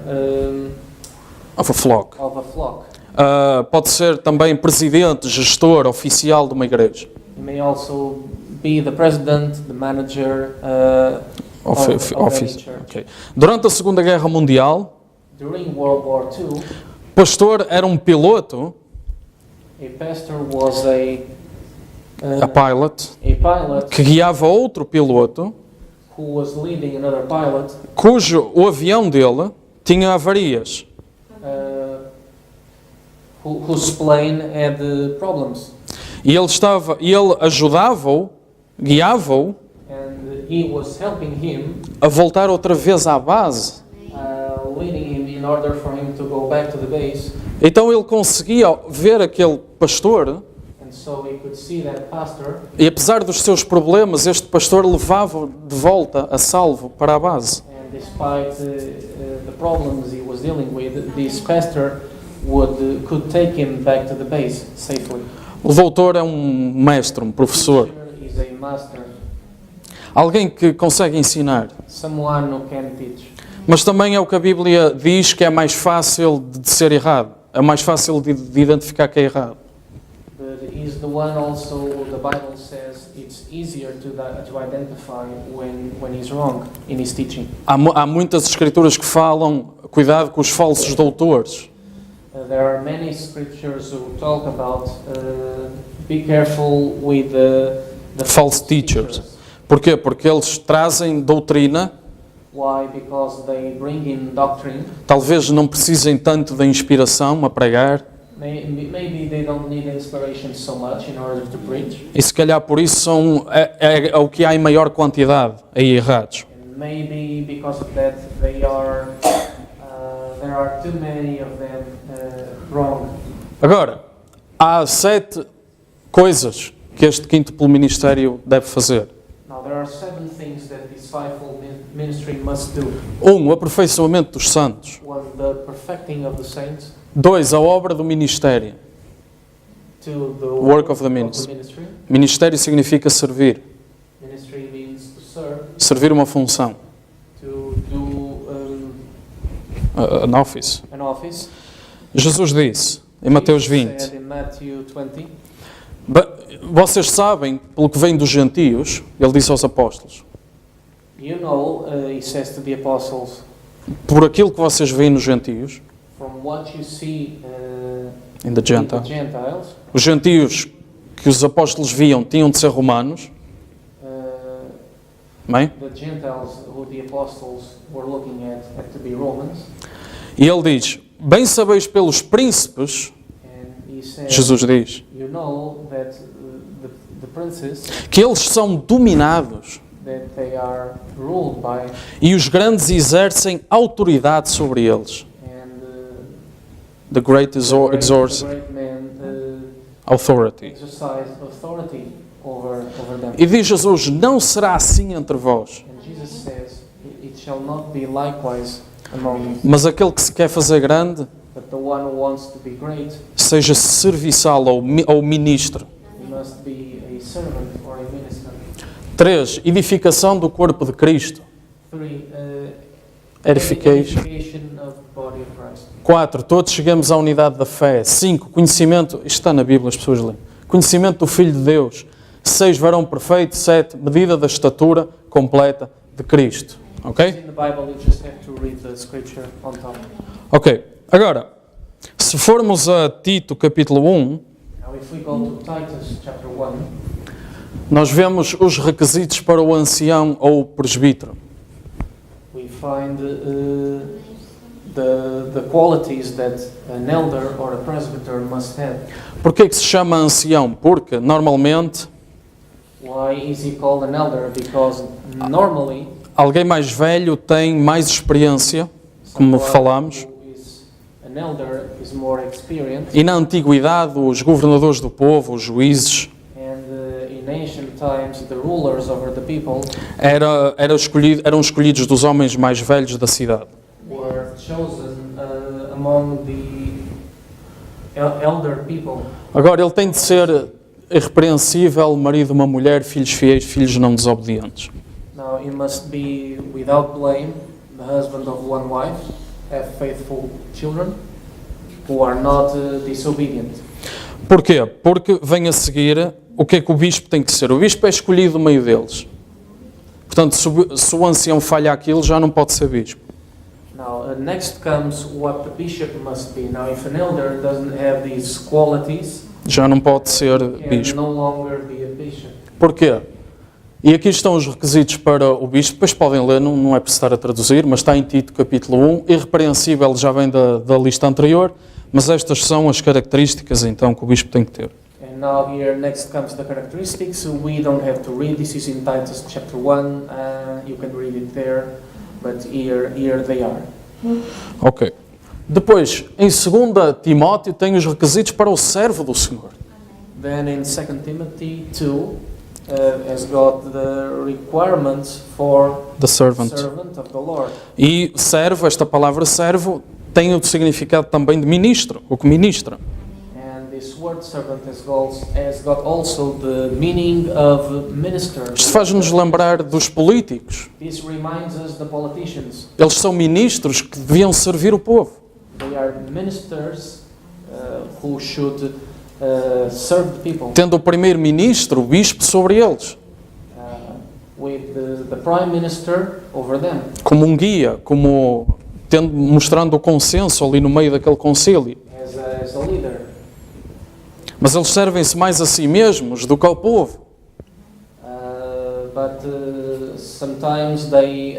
Of a flock. of a flock. Pode ser também presidente, gestor, oficial de uma igreja. He may also be the president, the manager of any Office. church. Okay. Durante a Segunda Guerra Mundial, During World War II, pastor era um piloto a pastor was a a pilot, que guiava outro piloto, who was leading another pilot, o avião dele tinha avarias. Whose plane had problems. E ele ajudava-o, guiava-o And he was helping him, a voltar outra vez à base. leading him in order for him to go back to the base. Então ele conseguia ver aquele pastor, And so he could see that pastor, e apesar dos seus problemas, este pastor levava-o de volta a salvo para a base. and despite the problems he was dealing with, this pastor could take him back to the base safely. O doutor é um mestre, um professor, He's a master, alguém que consegue ensinar. someone who can teach. Mas também é o que a Bíblia diz que é mais fácil de ser errado, é mais fácil de identificar que é errado. But he's the one also, the Bible says, it's easier to identify when he's wrong in his teaching. Há muitas escrituras que falam, cuidado com os falsos doutores. There are many scriptures who talk about be careful with the False teachers. Porquê? Porque eles trazem doutrina, Why? Because they bring in doctrine. talvez não precisem tanto da inspiração a pregar, Maybe they don't need inspiration so much in order to preach. e se calhar por isso é o que há em maior quantidade aí errados. And maybe because of that there are too many of them wrong. Agora, há 7 coisas que este quíntuplo ministério deve fazer. Now there are 7 things that this fivefold ministry must do. 1. O aperfeiçoamento dos santos. 1, the perfecting of the saints. 2. A obra do ministério. 2, the Work of the ministry. ministry. Ministério significa servir. Ministry means to serve, Servir uma função. to do An office. an office. Jesus disse, em Mateus Jesus 20, said in Matthew 20, vocês sabem, pelo que vem dos gentios, ele disse aos apóstolos, you know, he says to the apostles, por aquilo que vocês veem nos gentios, from what you see in the in the Gentiles, Gentiles, os gentios que os apóstolos viam tinham de ser romanos, bem? the Gentiles who the apostles were looking at had to be Romans. E ele diz, bem sabeis pelos príncipes, And he said, Jesus diz, you know that the princes, que eles são dominados that they are ruled by, e os grandes exercem autoridade sobre eles. and The great the great men authority. exercise authority over them. E diz Jesus, não será assim entre vós, And Jesus says, it shall not be likewise among you, mas aquele que se quer fazer grande, but the one who wants to be great, seja serviçal ou ministro. he must be a servant or a minister. 3. Edificação do corpo de Cristo. 3, Edification. edification of the body of Christ. 4. Todos chegamos à unidade da fé. 5. Conhecimento, isto está na Bíblia, as pessoas leem. Conhecimento do Filho de Deus. 6. Varão perfeito. 7. Medida da estatura completa de Cristo. Ok? In the Bible, you just have to read the scripture on top. Ok. Agora, se formos a Tito capítulo 1, Now, if we go to Titus chapter 1, nós vemos os requisitos para o ancião ou o presbítero. we find the qualities that an elder or a presbyter must have. Porquê que se chama ancião? Porque, normalmente, Why is he called an elder? Because normally, alguém mais velho tem mais experiência, como someone falámos, who is an elder is more experienced, e na antiguidade os governadores do povo, os juízes, and in ancient times, the rulers over the people eram escolhidos dos homens mais velhos da cidade. were chosen among the elder people. Agora, ele tem de ser irrepreensível, marido de uma mulher, filhos fiéis, filhos não desobedientes. Now he must be without blame, the husband of one wife, have faithful children who are not disobedient. Porquê? Porque vem a seguir o que é que o bispo tem que ser. O bispo é escolhido no meio deles. Portanto, se o ancião falha aquilo, já não pode ser bispo. Now next comes what the bishop must be. Now if an elder doesn't have these qualities, Já não pode ser he can bispo. no longer be a Porquê? E aqui estão os requisitos para o bispo, depois podem ler, não é preciso estar a traduzir, mas está em Tito capítulo 1, irrepreensível já vem da lista anterior, mas estas são as características então que o bispo tem que ter. And now here next comes the characteristics. We don't have to read. This is in Titus chapter 1. You can read it there, but here they are. Ok. Depois, em 2 Timóteo, tem os requisitos para o servo do Senhor. Then in 2 Timothy 2 has got the requirements for The servant. servant of the Lord. E servo, esta palavra servo, tem o significado também de ministro, o que ministra. And this word servant has got also the meaning of minister. Isto faz-nos lembrar dos políticos. This reminds us the politicians. Eles são ministros que deviam servir o povo. They are ministers who should serve the people. Tendo o primeiro-ministro, o bispo, sobre eles. With the prime minister over them. Como um guia, mostrando o consenso ali no meio daquele concílio. As a leader. Mas eles servem-se mais a si mesmos do que ao povo. But sometimes they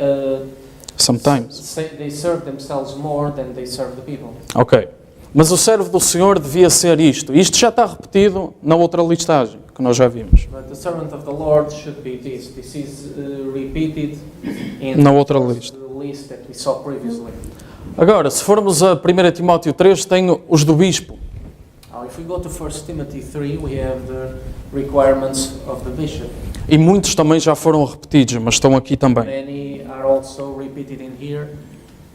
Sometimes. they serve themselves more than they serve the people. Ok. Mas o servo do Senhor devia ser isto. Isto já está repetido na outra listagem que nós já vimos. But the servant of the Lord should be this. This is repeated in Na outra the lista. list that we saw previously. Agora, se formos a 1 Timóteo 3, tem os do bispo. Now, if we go to 1 Timothy 3, we have the requirements of the bishop. E muitos também já foram repetidos, mas estão aqui também. Many are also repeated in here,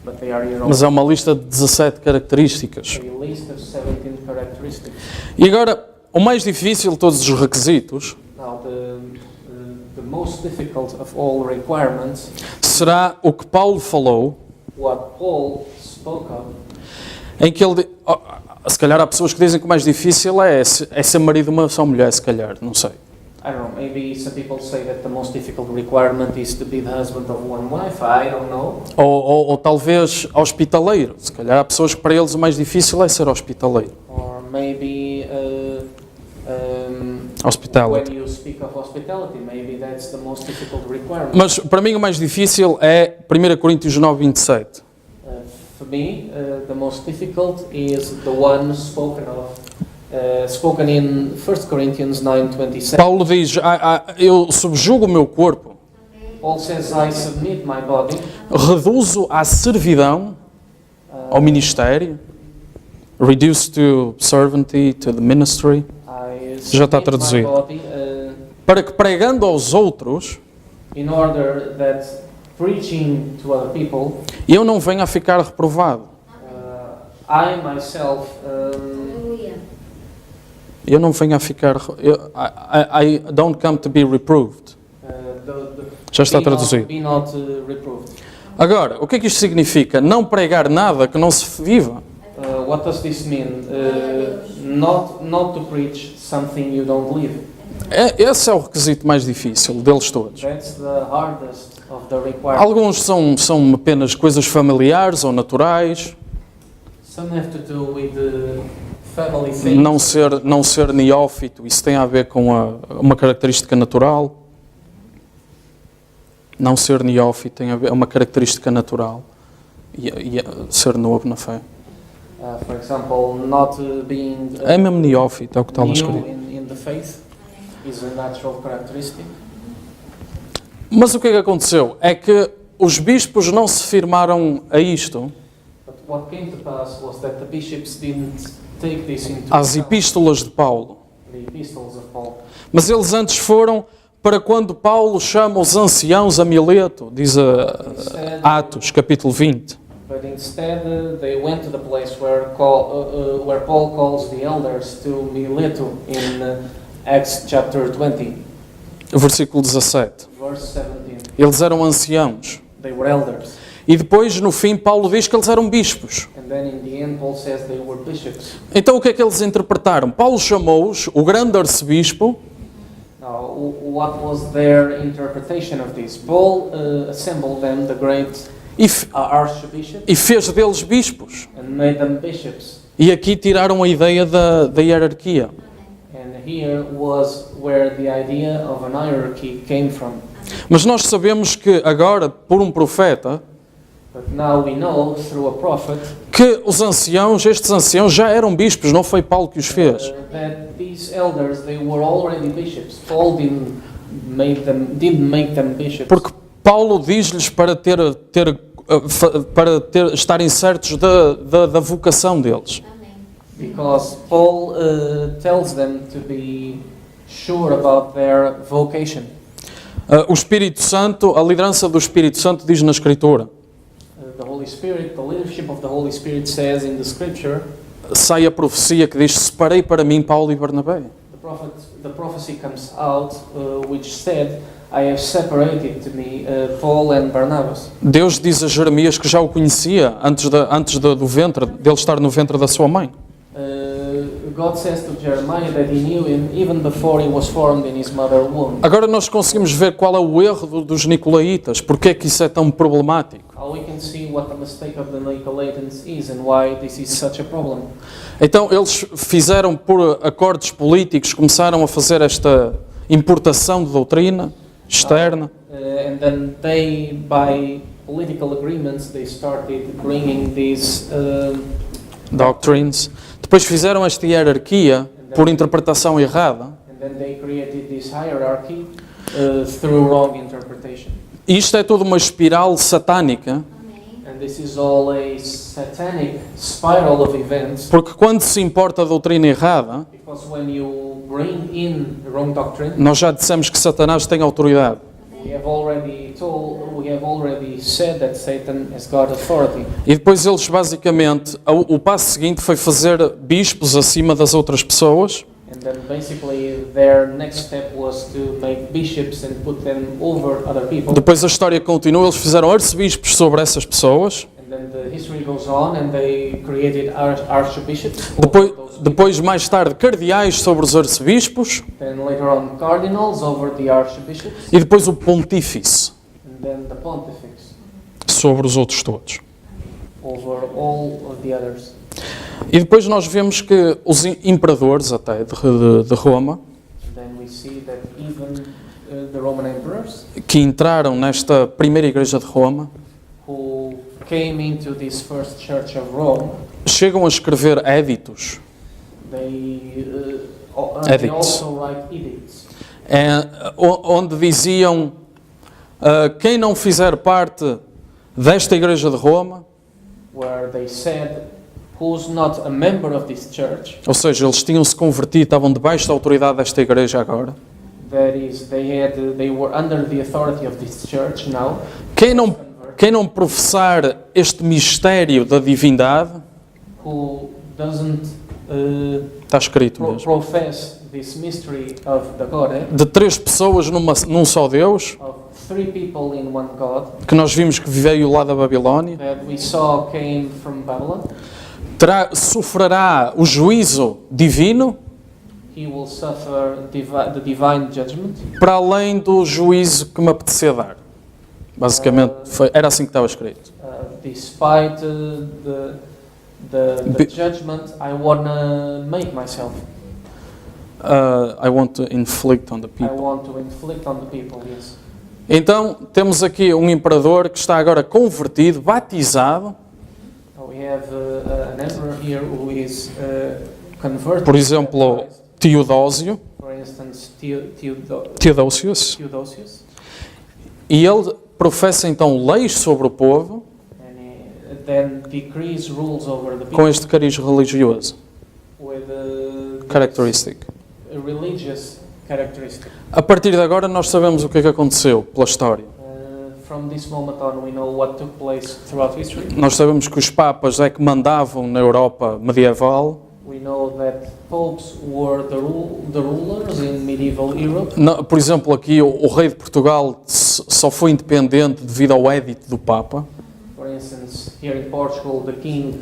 but they are here Mas also. é uma lista de 17 características. A list of 17 characteristics. E agora, o mais difícil de todos os requisitos Now, the most difficult of all requirements, será o que Paulo falou, what Paul spoke of, em que ele... se calhar há pessoas que dizem que o mais difícil é ser marido de uma só mulher, se calhar, não sei. I don't know, maybe some people say that the most difficult requirement is to be the husband of one wife. I don't know. Ou talvez hospitaleiro. Se calhar há pessoas que para eles o mais difícil é ser hospitaleiro. Or maybe Hospitality. when you speak of hospitality, maybe that's the most difficult requirement. Mas para mim o mais difícil é 1 Coríntios 9, 27. For me, the most difficult is the one spoken in 1 Corinthians 9:27. Paulo diz, eu subjugo o meu corpo, Paul says, I submit my body, reduzo à servidão, ao ministério, reduce to servancy, to the ministry, I Já está submit my traduzido. body para que pregando aos outros, in order that preaching to other people, eu não venha a ficar reprovado. I myself Eu não venho a ficar... I don't come to be reproved. Já está traduzido. be not reproved. Agora, o que é que isto significa? Não pregar nada que não se viva. What does this mean? Not to preach something you don't live. Esse é o requisito mais difícil deles todos. That's the hardest of the requirements. Alguns são apenas coisas familiares ou naturais. Some have to do with the family things. Não ser neófito, isso tem a ver com uma característica natural. Não ser neófito tem a ver uma característica natural. E ser novo na fé. For example, not being É mesmo neófito, é o que está lá new escrito. in the faith is a natural characteristic. Mas o que é que aconteceu? É que os bispos não se firmaram a isto But what came to pass was that the bishops didn't take this into às account, epístolas de Paulo. the epistles of Paul. Mas eles antes foram para quando Paulo chama os anciãos a Mileto, diz Atos, capítulo 20. But instead, they went to the place where Paul calls the elders to Mileto in Acts chapter 20, Versículo 17. verse 17. Eles eram anciãos. They were elders. E depois, no fim, Paulo diz que eles eram bispos. And then in the end, Paul says they were bishops. Então o que é que eles interpretaram? Paulo chamou-os, o grande arcebispo, Now, what was their interpretation of this? Paul assembled them, the great archbishop, e fez deles bispos. and made them bishops. E aqui tiraram a ideia da hierarquia. And here was where the idea of an hierarchy came from. Mas nós sabemos que agora, por um profeta, But now we know through a prophet que estes anciãos já eram bispos, não foi Paulo que os fez. that these elders, they were already bishops. Paul didn't make them bishops. Porque Paulo diz-lhes para estarem certos da vocação deles. Because Paul tells them to be sure about their vocation. O Espírito Santo, a liderança do Espírito Santo diz na Escritura, The Holy Spirit, the leadership of the Holy Spirit says in the Scripture, sai a profecia que diz: separei para mim Paulo e Barnabé. the prophecy comes out which said, I have separated to me Paul and Barnabas. Deus diz a Jeremias que já o conhecia antes do ventre, dele estar no ventre da sua mãe. God says to Jeremiah that he knew him even before he was formed in his mother's womb. Agora nós conseguimos ver qual é o erro dos Nicolaitas, porque é que isso é tão problemático. We can see what the mistake of the Nicolaitans is and why this is such a problem. Então eles fizeram por acordos políticos, começaram a fazer esta importação de doutrina externa. And then they, by political agreements, they started bringing these Doctrines. Depois fizeram esta hierarquia por interpretação errada. and then they created this hierarchy through wrong interpretation. Isto é toda uma espiral satânica, And this is all a satanic spiral of events, porque quando se importa a doutrina errada, because when you bring in the wrong doctrine, nós já dissemos que Satanás tem autoridade. we have already said that Satan has got authority. E depois eles basicamente, o passo seguinte foi fazer bispos acima das outras pessoas. And then basically their next step was to make bishops and put them over other people. Depois a história continua, eles fizeram arcebispos sobre essas pessoas. And then the history goes on and they created archbishops. Depois mais tarde, cardeais sobre os arcebispos. Then later on cardinals over the archbishops. E depois o pontífice And then the pontifex sobre os outros todos. over all of the others. E depois nós vemos que os imperadores até de Roma, And then we see that even the Roman emperors que entraram nesta primeira igreja de Roma, who came into this first church of Rome, chegam a escrever éditos, they Edicts. also write edicts. onde diziam quem não fizer parte desta igreja de Roma, Where they said, who's not a member of this church, ou seja, eles tinham-se convertido, estavam debaixo da autoridade desta igreja agora. that is, they were under the authority of this church now. Quem não professar este mistério da divindade, Who doesn't está escrito mesmo, profess this mystery of the Godhead, de três pessoas num só Deus, of three people in one God, que nós vimos que veio lá da Babilónia, that we saw came from Babylon, sofrerá o juízo divino he will suffer the divine judgment, para além do juízo que me apetecia dar. Basicamente, era assim que estava escrito. despite the judgment I want to make myself. I want to inflict on the I people. want to inflict on the people, yes. Então, temos aqui um imperador que está agora convertido, batizado, We have an emperor here who is converted. por exemplo, Teodósio, For instance, Teodósios, Theodosius. e ele professa então leis sobre o povo And he then decrees rules over the people com este cariz religioso, with characteristic. a religious characteristic. A partir de agora nós sabemos o que é que aconteceu pela história. From this moment on, we know what took place throughout history. Nós sabemos que os papas é que mandavam na Europa medieval. We know that popes were the rulers in medieval Europe. Por exemplo, aqui o rei de Portugal só foi independente devido ao édito do Papa. For instance, here in Portugal, the king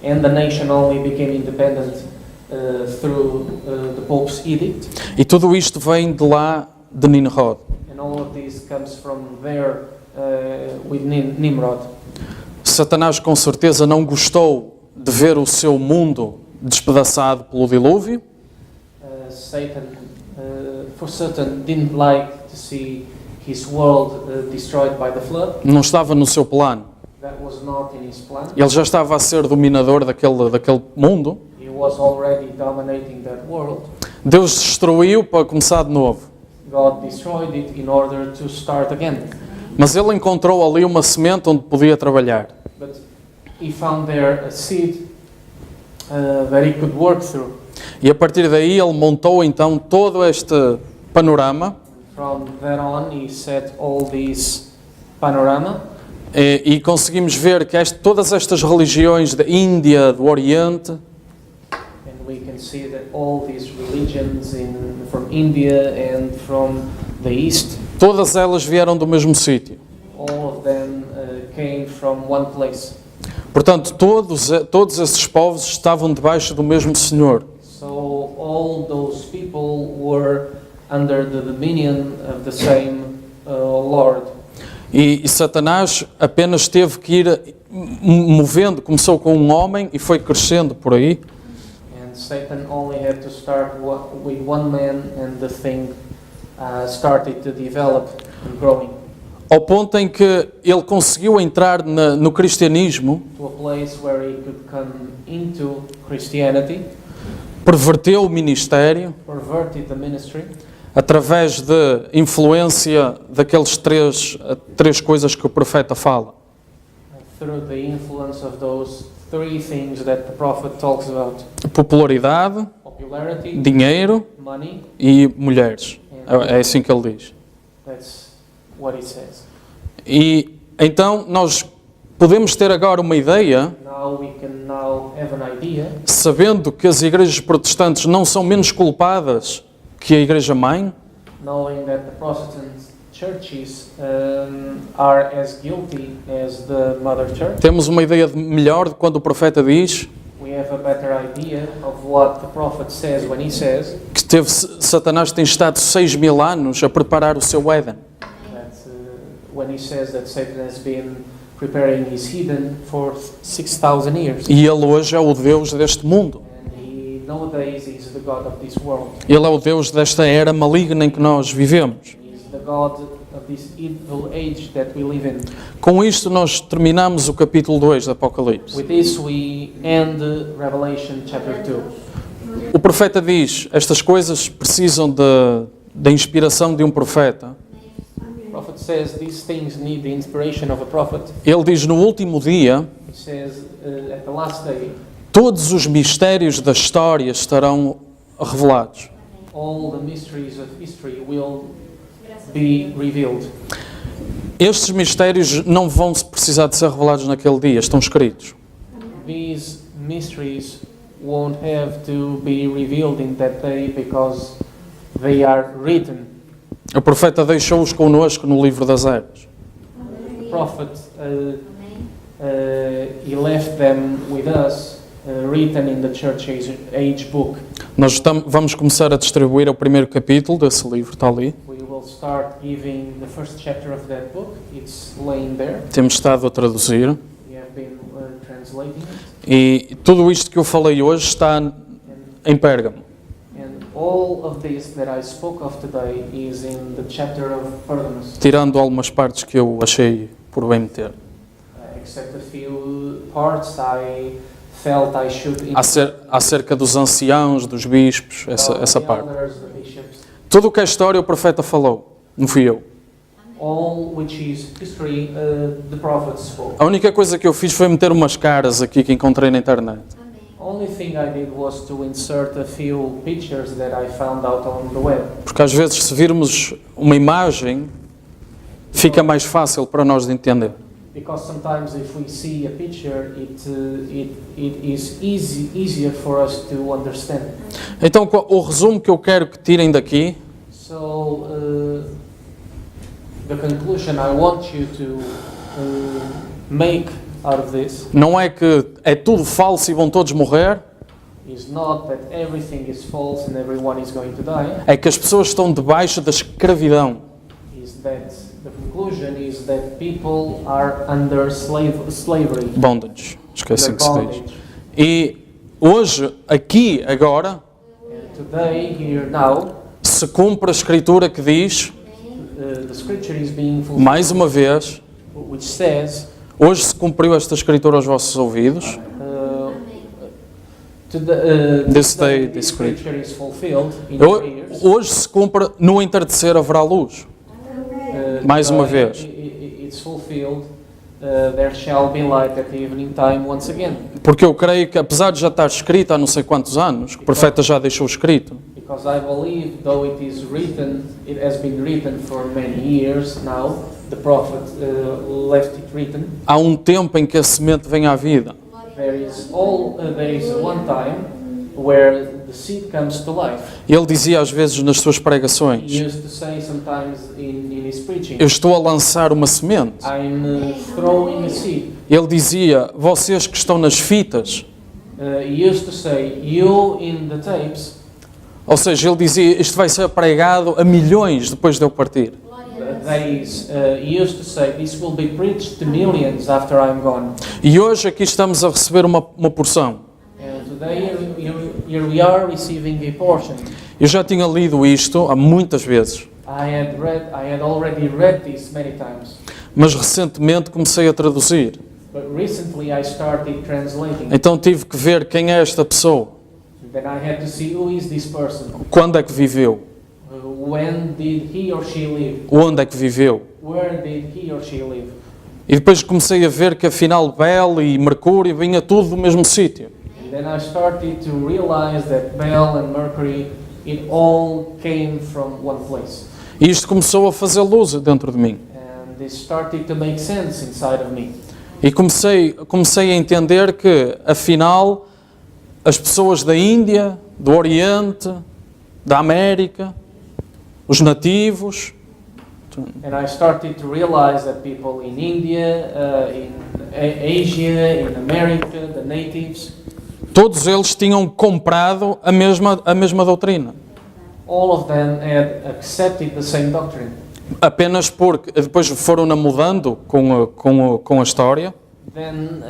and the nation only became independent through the Pope's edict. E tudo isto vem de lá de Nimrod. And all of this comes from there with Nimrod. Satanás com certeza não gostou de ver o seu mundo despedaçado pelo dilúvio. Satan, for certain, didn't like to see his world destroyed by the flood. Não estava no seu plano. That was not in his plan. Ele já estava a ser dominador daquele mundo. He was already dominating that world. Deus destruiu para começar de novo. God destroyed it in order to start again. Mas ele encontrou ali uma semente onde podia trabalhar. But he found there a seed that he could work through. E a partir daí ele montou então todo este panorama. From there on, he set all these panorama. E conseguimos ver que todas estas religiões da Índia, do Oriente, And we can see that all these religions from India and from the East, todas elas vieram do mesmo sítio. all of them came from one place. Portanto, todos esses povos estavam debaixo do mesmo Senhor. So all those people were under the dominion of the same Lord. E Satanás apenas teve que ir movendo, começou com um homem e foi crescendo por aí. And Satan only had to start with one man, and the thing started to develop and growing. Ao ponto em que ele conseguiu entrar no cristianismo, To a place where he could come into Christianity, perverteu o ministério, perverted the ministry, através de influência daqueles três coisas que o profeta fala. through the influence of those three things that the prophet talks about: Popularidade, popularity, dinheiro money. e mulheres. É assim que ele diz. That's what it says. E então nós podemos ter agora uma ideia, Now we can have an idea, sabendo que as igrejas protestantes não são menos culpadas que a igreja mãe, knowing that the Protestant churches are as guilty as the mother church. temos uma ideia melhor de quando o profeta diz We have a better idea of what the prophet says when he says que Satanás tem estado 6.000 anos a preparar o seu Éden. that when he says that Satan has been preparing his Eden for 6,000 years. E ele hoje é o Deus deste mundo. And he nowadays is the God of this world. Ele é o Deus desta era maligna em que nós vivemos. He is the God of this evil age that we live in. Com isto nós terminamos o capítulo 2 do Apocalipse. With this we end Revelation chapter 2. O profeta diz, estas coisas precisam da inspiração de um profeta. The prophet says these things need the inspiration of a prophet. Ele diz, no último dia, He says at the last day, todos os mistérios da história estarão revelados. all the mysteries of history will be revealed. Estes mistérios não vão precisar de ser revelados naquele dia, estão escritos. These mysteries won't have to be revealed in that day because they are written. O profeta deixou-os connosco no livro das eras. The prophet, he left them with us, written in the church age book. Nós vamos começar a distribuir o primeiro capítulo desse livro, está ali. We will start giving the first chapter of that book. It's laying there. Temos estado a traduzir. We have been translating it. E tudo isto que eu falei hoje está em Pérgamo. And all of this that I spoke of today is in the chapter of Pergamos, Tirando algumas partes que eu achei por bem meter. except a few parts I felt I should Acerca dos anciãos, dos bispos, essa the parte. elders, the bishops, Tudo o que é história o profeta falou, não fui eu. all which is history, the prophets spoke. A única coisa que eu fiz foi meter umas caras aqui que encontrei na internet. Only thing I did was to insert a few pictures that I found out on the web. Porque às vezes se virmos uma imagem, fica mais fácil para nós de entender. Because sometimes if we see a picture, it is easier for us to understand. Então o resumo que eu quero que tirem daqui So the conclusion I want you to make out of this não é que é tudo falso e vão todos morrer, is not that everything is false and everyone is going to die. é que as pessoas estão debaixo da escravidão. Is that the conclusion is that people are under slavery, Bondage, esqueci under que se diz. bondage. E hoje, aqui, agora, today, here, now, se cumpre a Escritura que diz, the scripture is being fulfilled, mais uma vez, which says, hoje se cumpriu esta Escritura aos vossos ouvidos. this day, day, this this scripture is fulfilled in Ho- your ears. Hoje se cumpre, no entardecer haverá luz. Mais uma Today vez. It's fulfilled. There shall be light at the evening time once again. Porque eu creio que, apesar de já estar escrito há não sei quantos anos, que o profeta já deixou escrito, Because I believe, though it is written, it has been written for many years now, the prophet left it written. há um tempo em que a semente vem à vida. There is one time where the seed comes to life. Ele dizia às vezes nas suas He pregações, used to say sometimes in his preaching, eu estou a lançar uma semente. I'm throwing a seed. Ele dizia, vocês que estão nas fitas, He used to say, you in the tapes, ou seja, ele dizia, isto vai ser pregado a milhões depois de eu partir. that is, he used to say, this will be preached to millions after I'm gone. E hoje aqui estamos a receber uma porção. And today here we are receiving a portion. Eu já tinha lido isto há muitas vezes, I had already read this many times, mas recentemente comecei a traduzir. but recently I started translating. Então tive que ver quem é esta pessoa, Then I had to see who is this person, quando é que viveu, when did he or she live, onde é que viveu. where did he or she live. E depois comecei a ver que afinal Bel e Mercúrio vinha tudo do mesmo sítio. And then I started to realize that Bel and Mercury, it all came from one place. E isto começou a fazer luz dentro de mim. And this started to make sense inside of me. E comecei a entender que, afinal, as pessoas da Índia, do Oriente, da América, os nativos, And I started to realize that people in India, in Asia, in America, the natives, todos eles tinham comprado a mesma doutrina. all of them had accepted the same doctrine. Apenas porque depois foram-na mudando com a história. Then,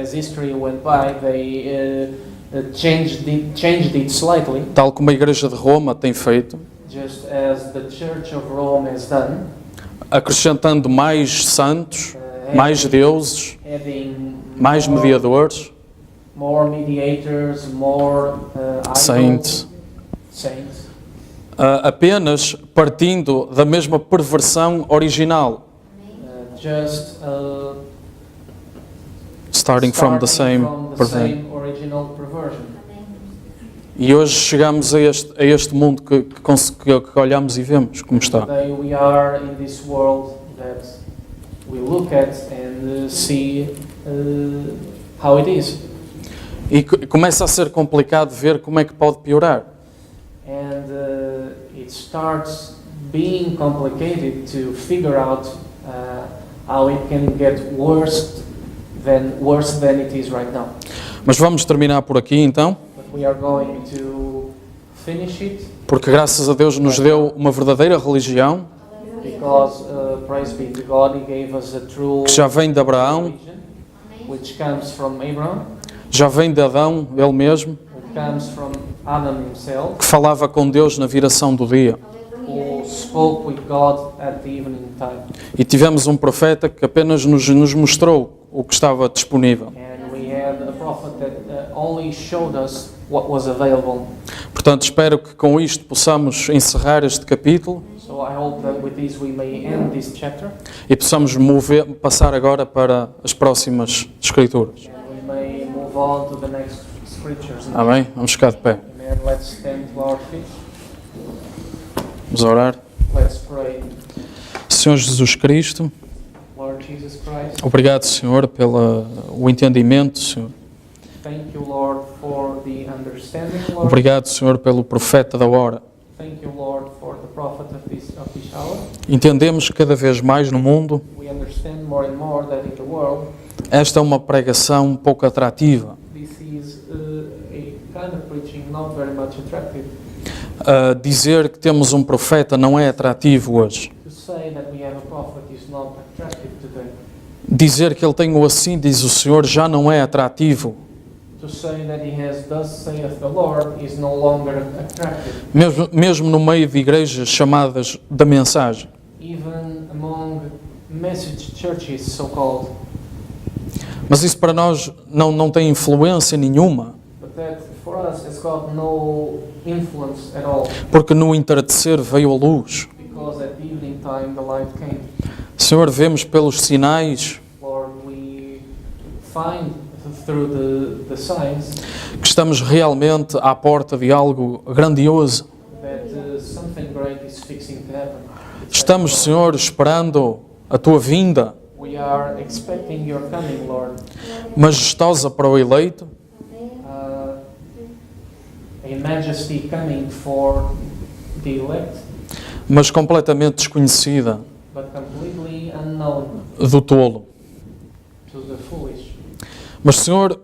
as history went by, they changed it slightly, Tal como a Igreja de Roma tem feito, just as the Church of Rome has done, acrescentando mais santos, mais deuses, adding mais mediadores, more mediators, more idols, saints, saints, apenas partindo da mesma perversão original, starting from the same perversion. original perversion. E hoje chegamos a este mundo que olhamos e vemos como está. Today we are in this world that we look at and see how it is. E começa a ser complicado ver como é que pode piorar. And it starts being complicated to figure out how it can get worse than it is right now. Mas vamos terminar por aqui então, But we are going to finish it porque graças a Deus nos deu uma verdadeira religião because praise be to God, He gave us a true que já vem de Abraão, religion, which comes from Abraham, já vem de Adão, ele mesmo, it comes from Adam himself, que falava com Deus na viração do dia. who spoke with God at the evening time. E tivemos um profeta que apenas nos mostrou o que estava disponível. And we had a prophet that only showed us what was available. Portanto, espero que com isto possamos encerrar este capítulo So I hope that with this we may end this chapter e possamos passar agora para as próximas escrituras. and we may move on to the next scriptures. Amém? Vamos ficar de pé. Amen. Let's stand to our feet. Vamos orar. Let's pray. Senhor Jesus Cristo, Lord Jesus Christ, obrigado, Senhor, pelo entendimento, Senhor. thank you, Lord, for the understanding, Lord. Obrigado, Senhor, pelo profeta da hora. Thank you, Lord, for the prophet of this hour. Entendemos que cada vez mais no mundo We understand more and more that in the world esta é uma pregação um pouco atrativa. this is a kind of preaching not very much attractive. Dizer que temos um profeta não é atrativo hoje. To say that we have a prophet is not attractive today. Dizer que ele tem o assim, diz o Senhor, já não é atrativo. To say that he has thus saith the Lord is no longer attractive. Mesmo no meio de igrejas chamadas da mensagem. Even among message churches, so-called. Mas isso para nós não tem influência nenhuma. But that for us has got no influence at all. Porque no entardecer veio a luz. Because at evening time the light came. Senhor, vemos pelos sinais Lord, we find through the signs que estamos realmente à porta de algo grandioso. that something great is fixing to happen. Estamos, Senhor, esperando a Tua vinda We are expecting your coming, Lord. majestosa para o eleito, A majesty coming for the elect, mas completamente desconhecida but completely unknown do tolo. to the foolish. Mas, Senhor,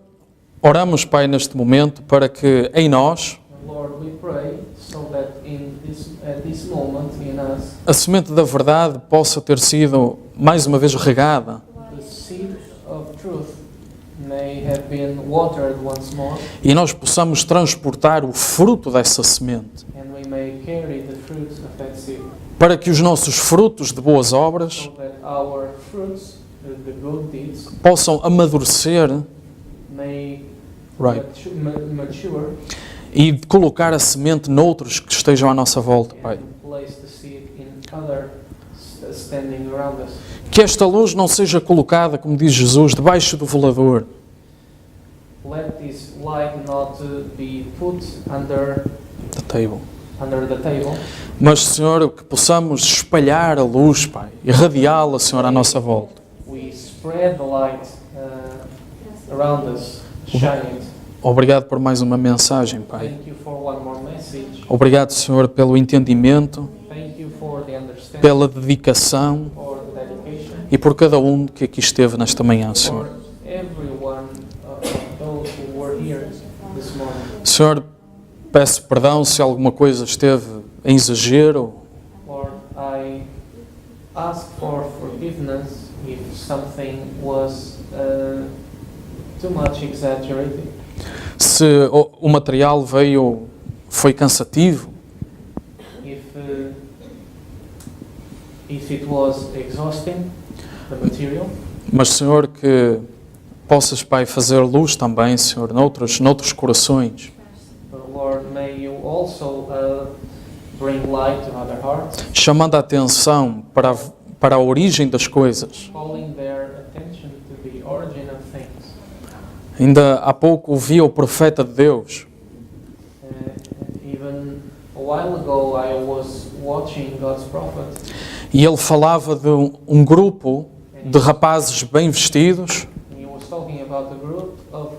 oramos, Pai, neste momento para que em nós And Lord, we pray so that at this moment in us, a semente da verdade possa ter sido mais uma vez regada the seed of truth may have been watered once more, e nós possamos transportar o fruto dessa semente, and we may carry the fruit of that seed, para que os nossos frutos de boas obras so that our fruits, the good deeds, possam amadurecer may mature e colocar a semente noutros que estejam à nossa volta, Pai. and place the seed in other standing around us. Que esta luz não seja colocada, como diz Jesus, debaixo do velador, Let this light not be put under the table. the table, Mas, Senhor, que possamos espalhar a luz, Pai, irradiá-la, Senhor, à nossa volta. we spread the light around us, shine it. Obrigado por mais uma mensagem, Pai. Thank you for one more message. Obrigado, Senhor, pelo entendimento, Thank you for the understanding, pela dedicação for the dedication, e por cada um que aqui esteve nesta manhã, Senhor. for everyone of those who were here this morning. Senhor, peço perdão se alguma coisa esteve em exagero, Lord, I ask for forgiveness if something was too much exaggerated. se o material foi cansativo, if it was exhausting, the material. mas, Senhor, que possas, Pai, fazer luz também, Senhor, noutros corações, But Lord, may you also bring light to other hearts, chamando a atenção para a origem das coisas. calling their attention to the origin of things. Ainda há pouco ouvi o profeta de Deus Even a while ago, I was watching God's prophet, e ele falava de um grupo de rapazes bem vestidos and he was talking about a group of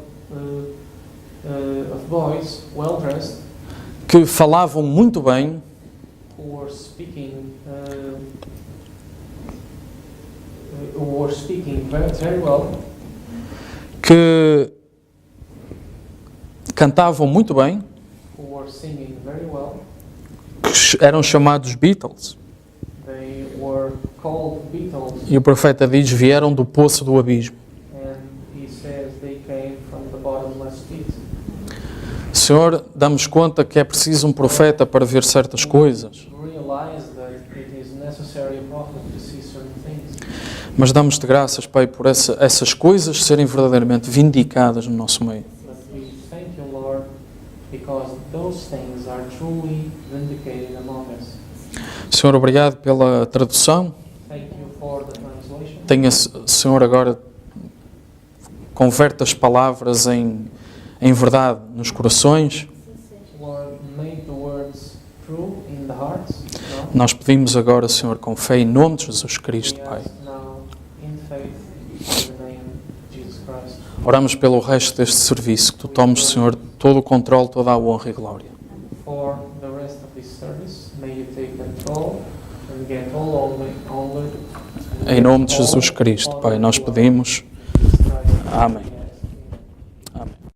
boys, well dressed, que falavam muito bem, who were speaking very, very well, que cantavam muito bem, who were singing very well. que eram chamados Beatles. They were called Beatles, E o profeta diz, vieram do poço do abismo. and he says they came from the bottomless pit. Senhor, damos conta que é preciso um profeta para ver certas coisas, Realize that it is necessary a prophet to see certain things. mas damos-te graças, Pai, por essas coisas serem verdadeiramente vindicadas no nosso meio. But we thank you, Lord, because those things are truly vindicated among us. Senhor, obrigado pela tradução. Thank you for the translation. Tenha, Senhor, agora converte as palavras em verdade nos corações. Lord, make the words true in the hearts. No? Nós pedimos agora, Senhor, com fé em nome de Jesus Cristo, We Pai. ask now in faith in the name of Jesus Christ. Oramos pelo resto deste serviço, que Tu tomes, Senhor, todo o controle, toda a honra e glória. For the rest of this service, may you take control and get all honor. Em nome de Jesus Cristo, Pai, nós pedimos. Amém.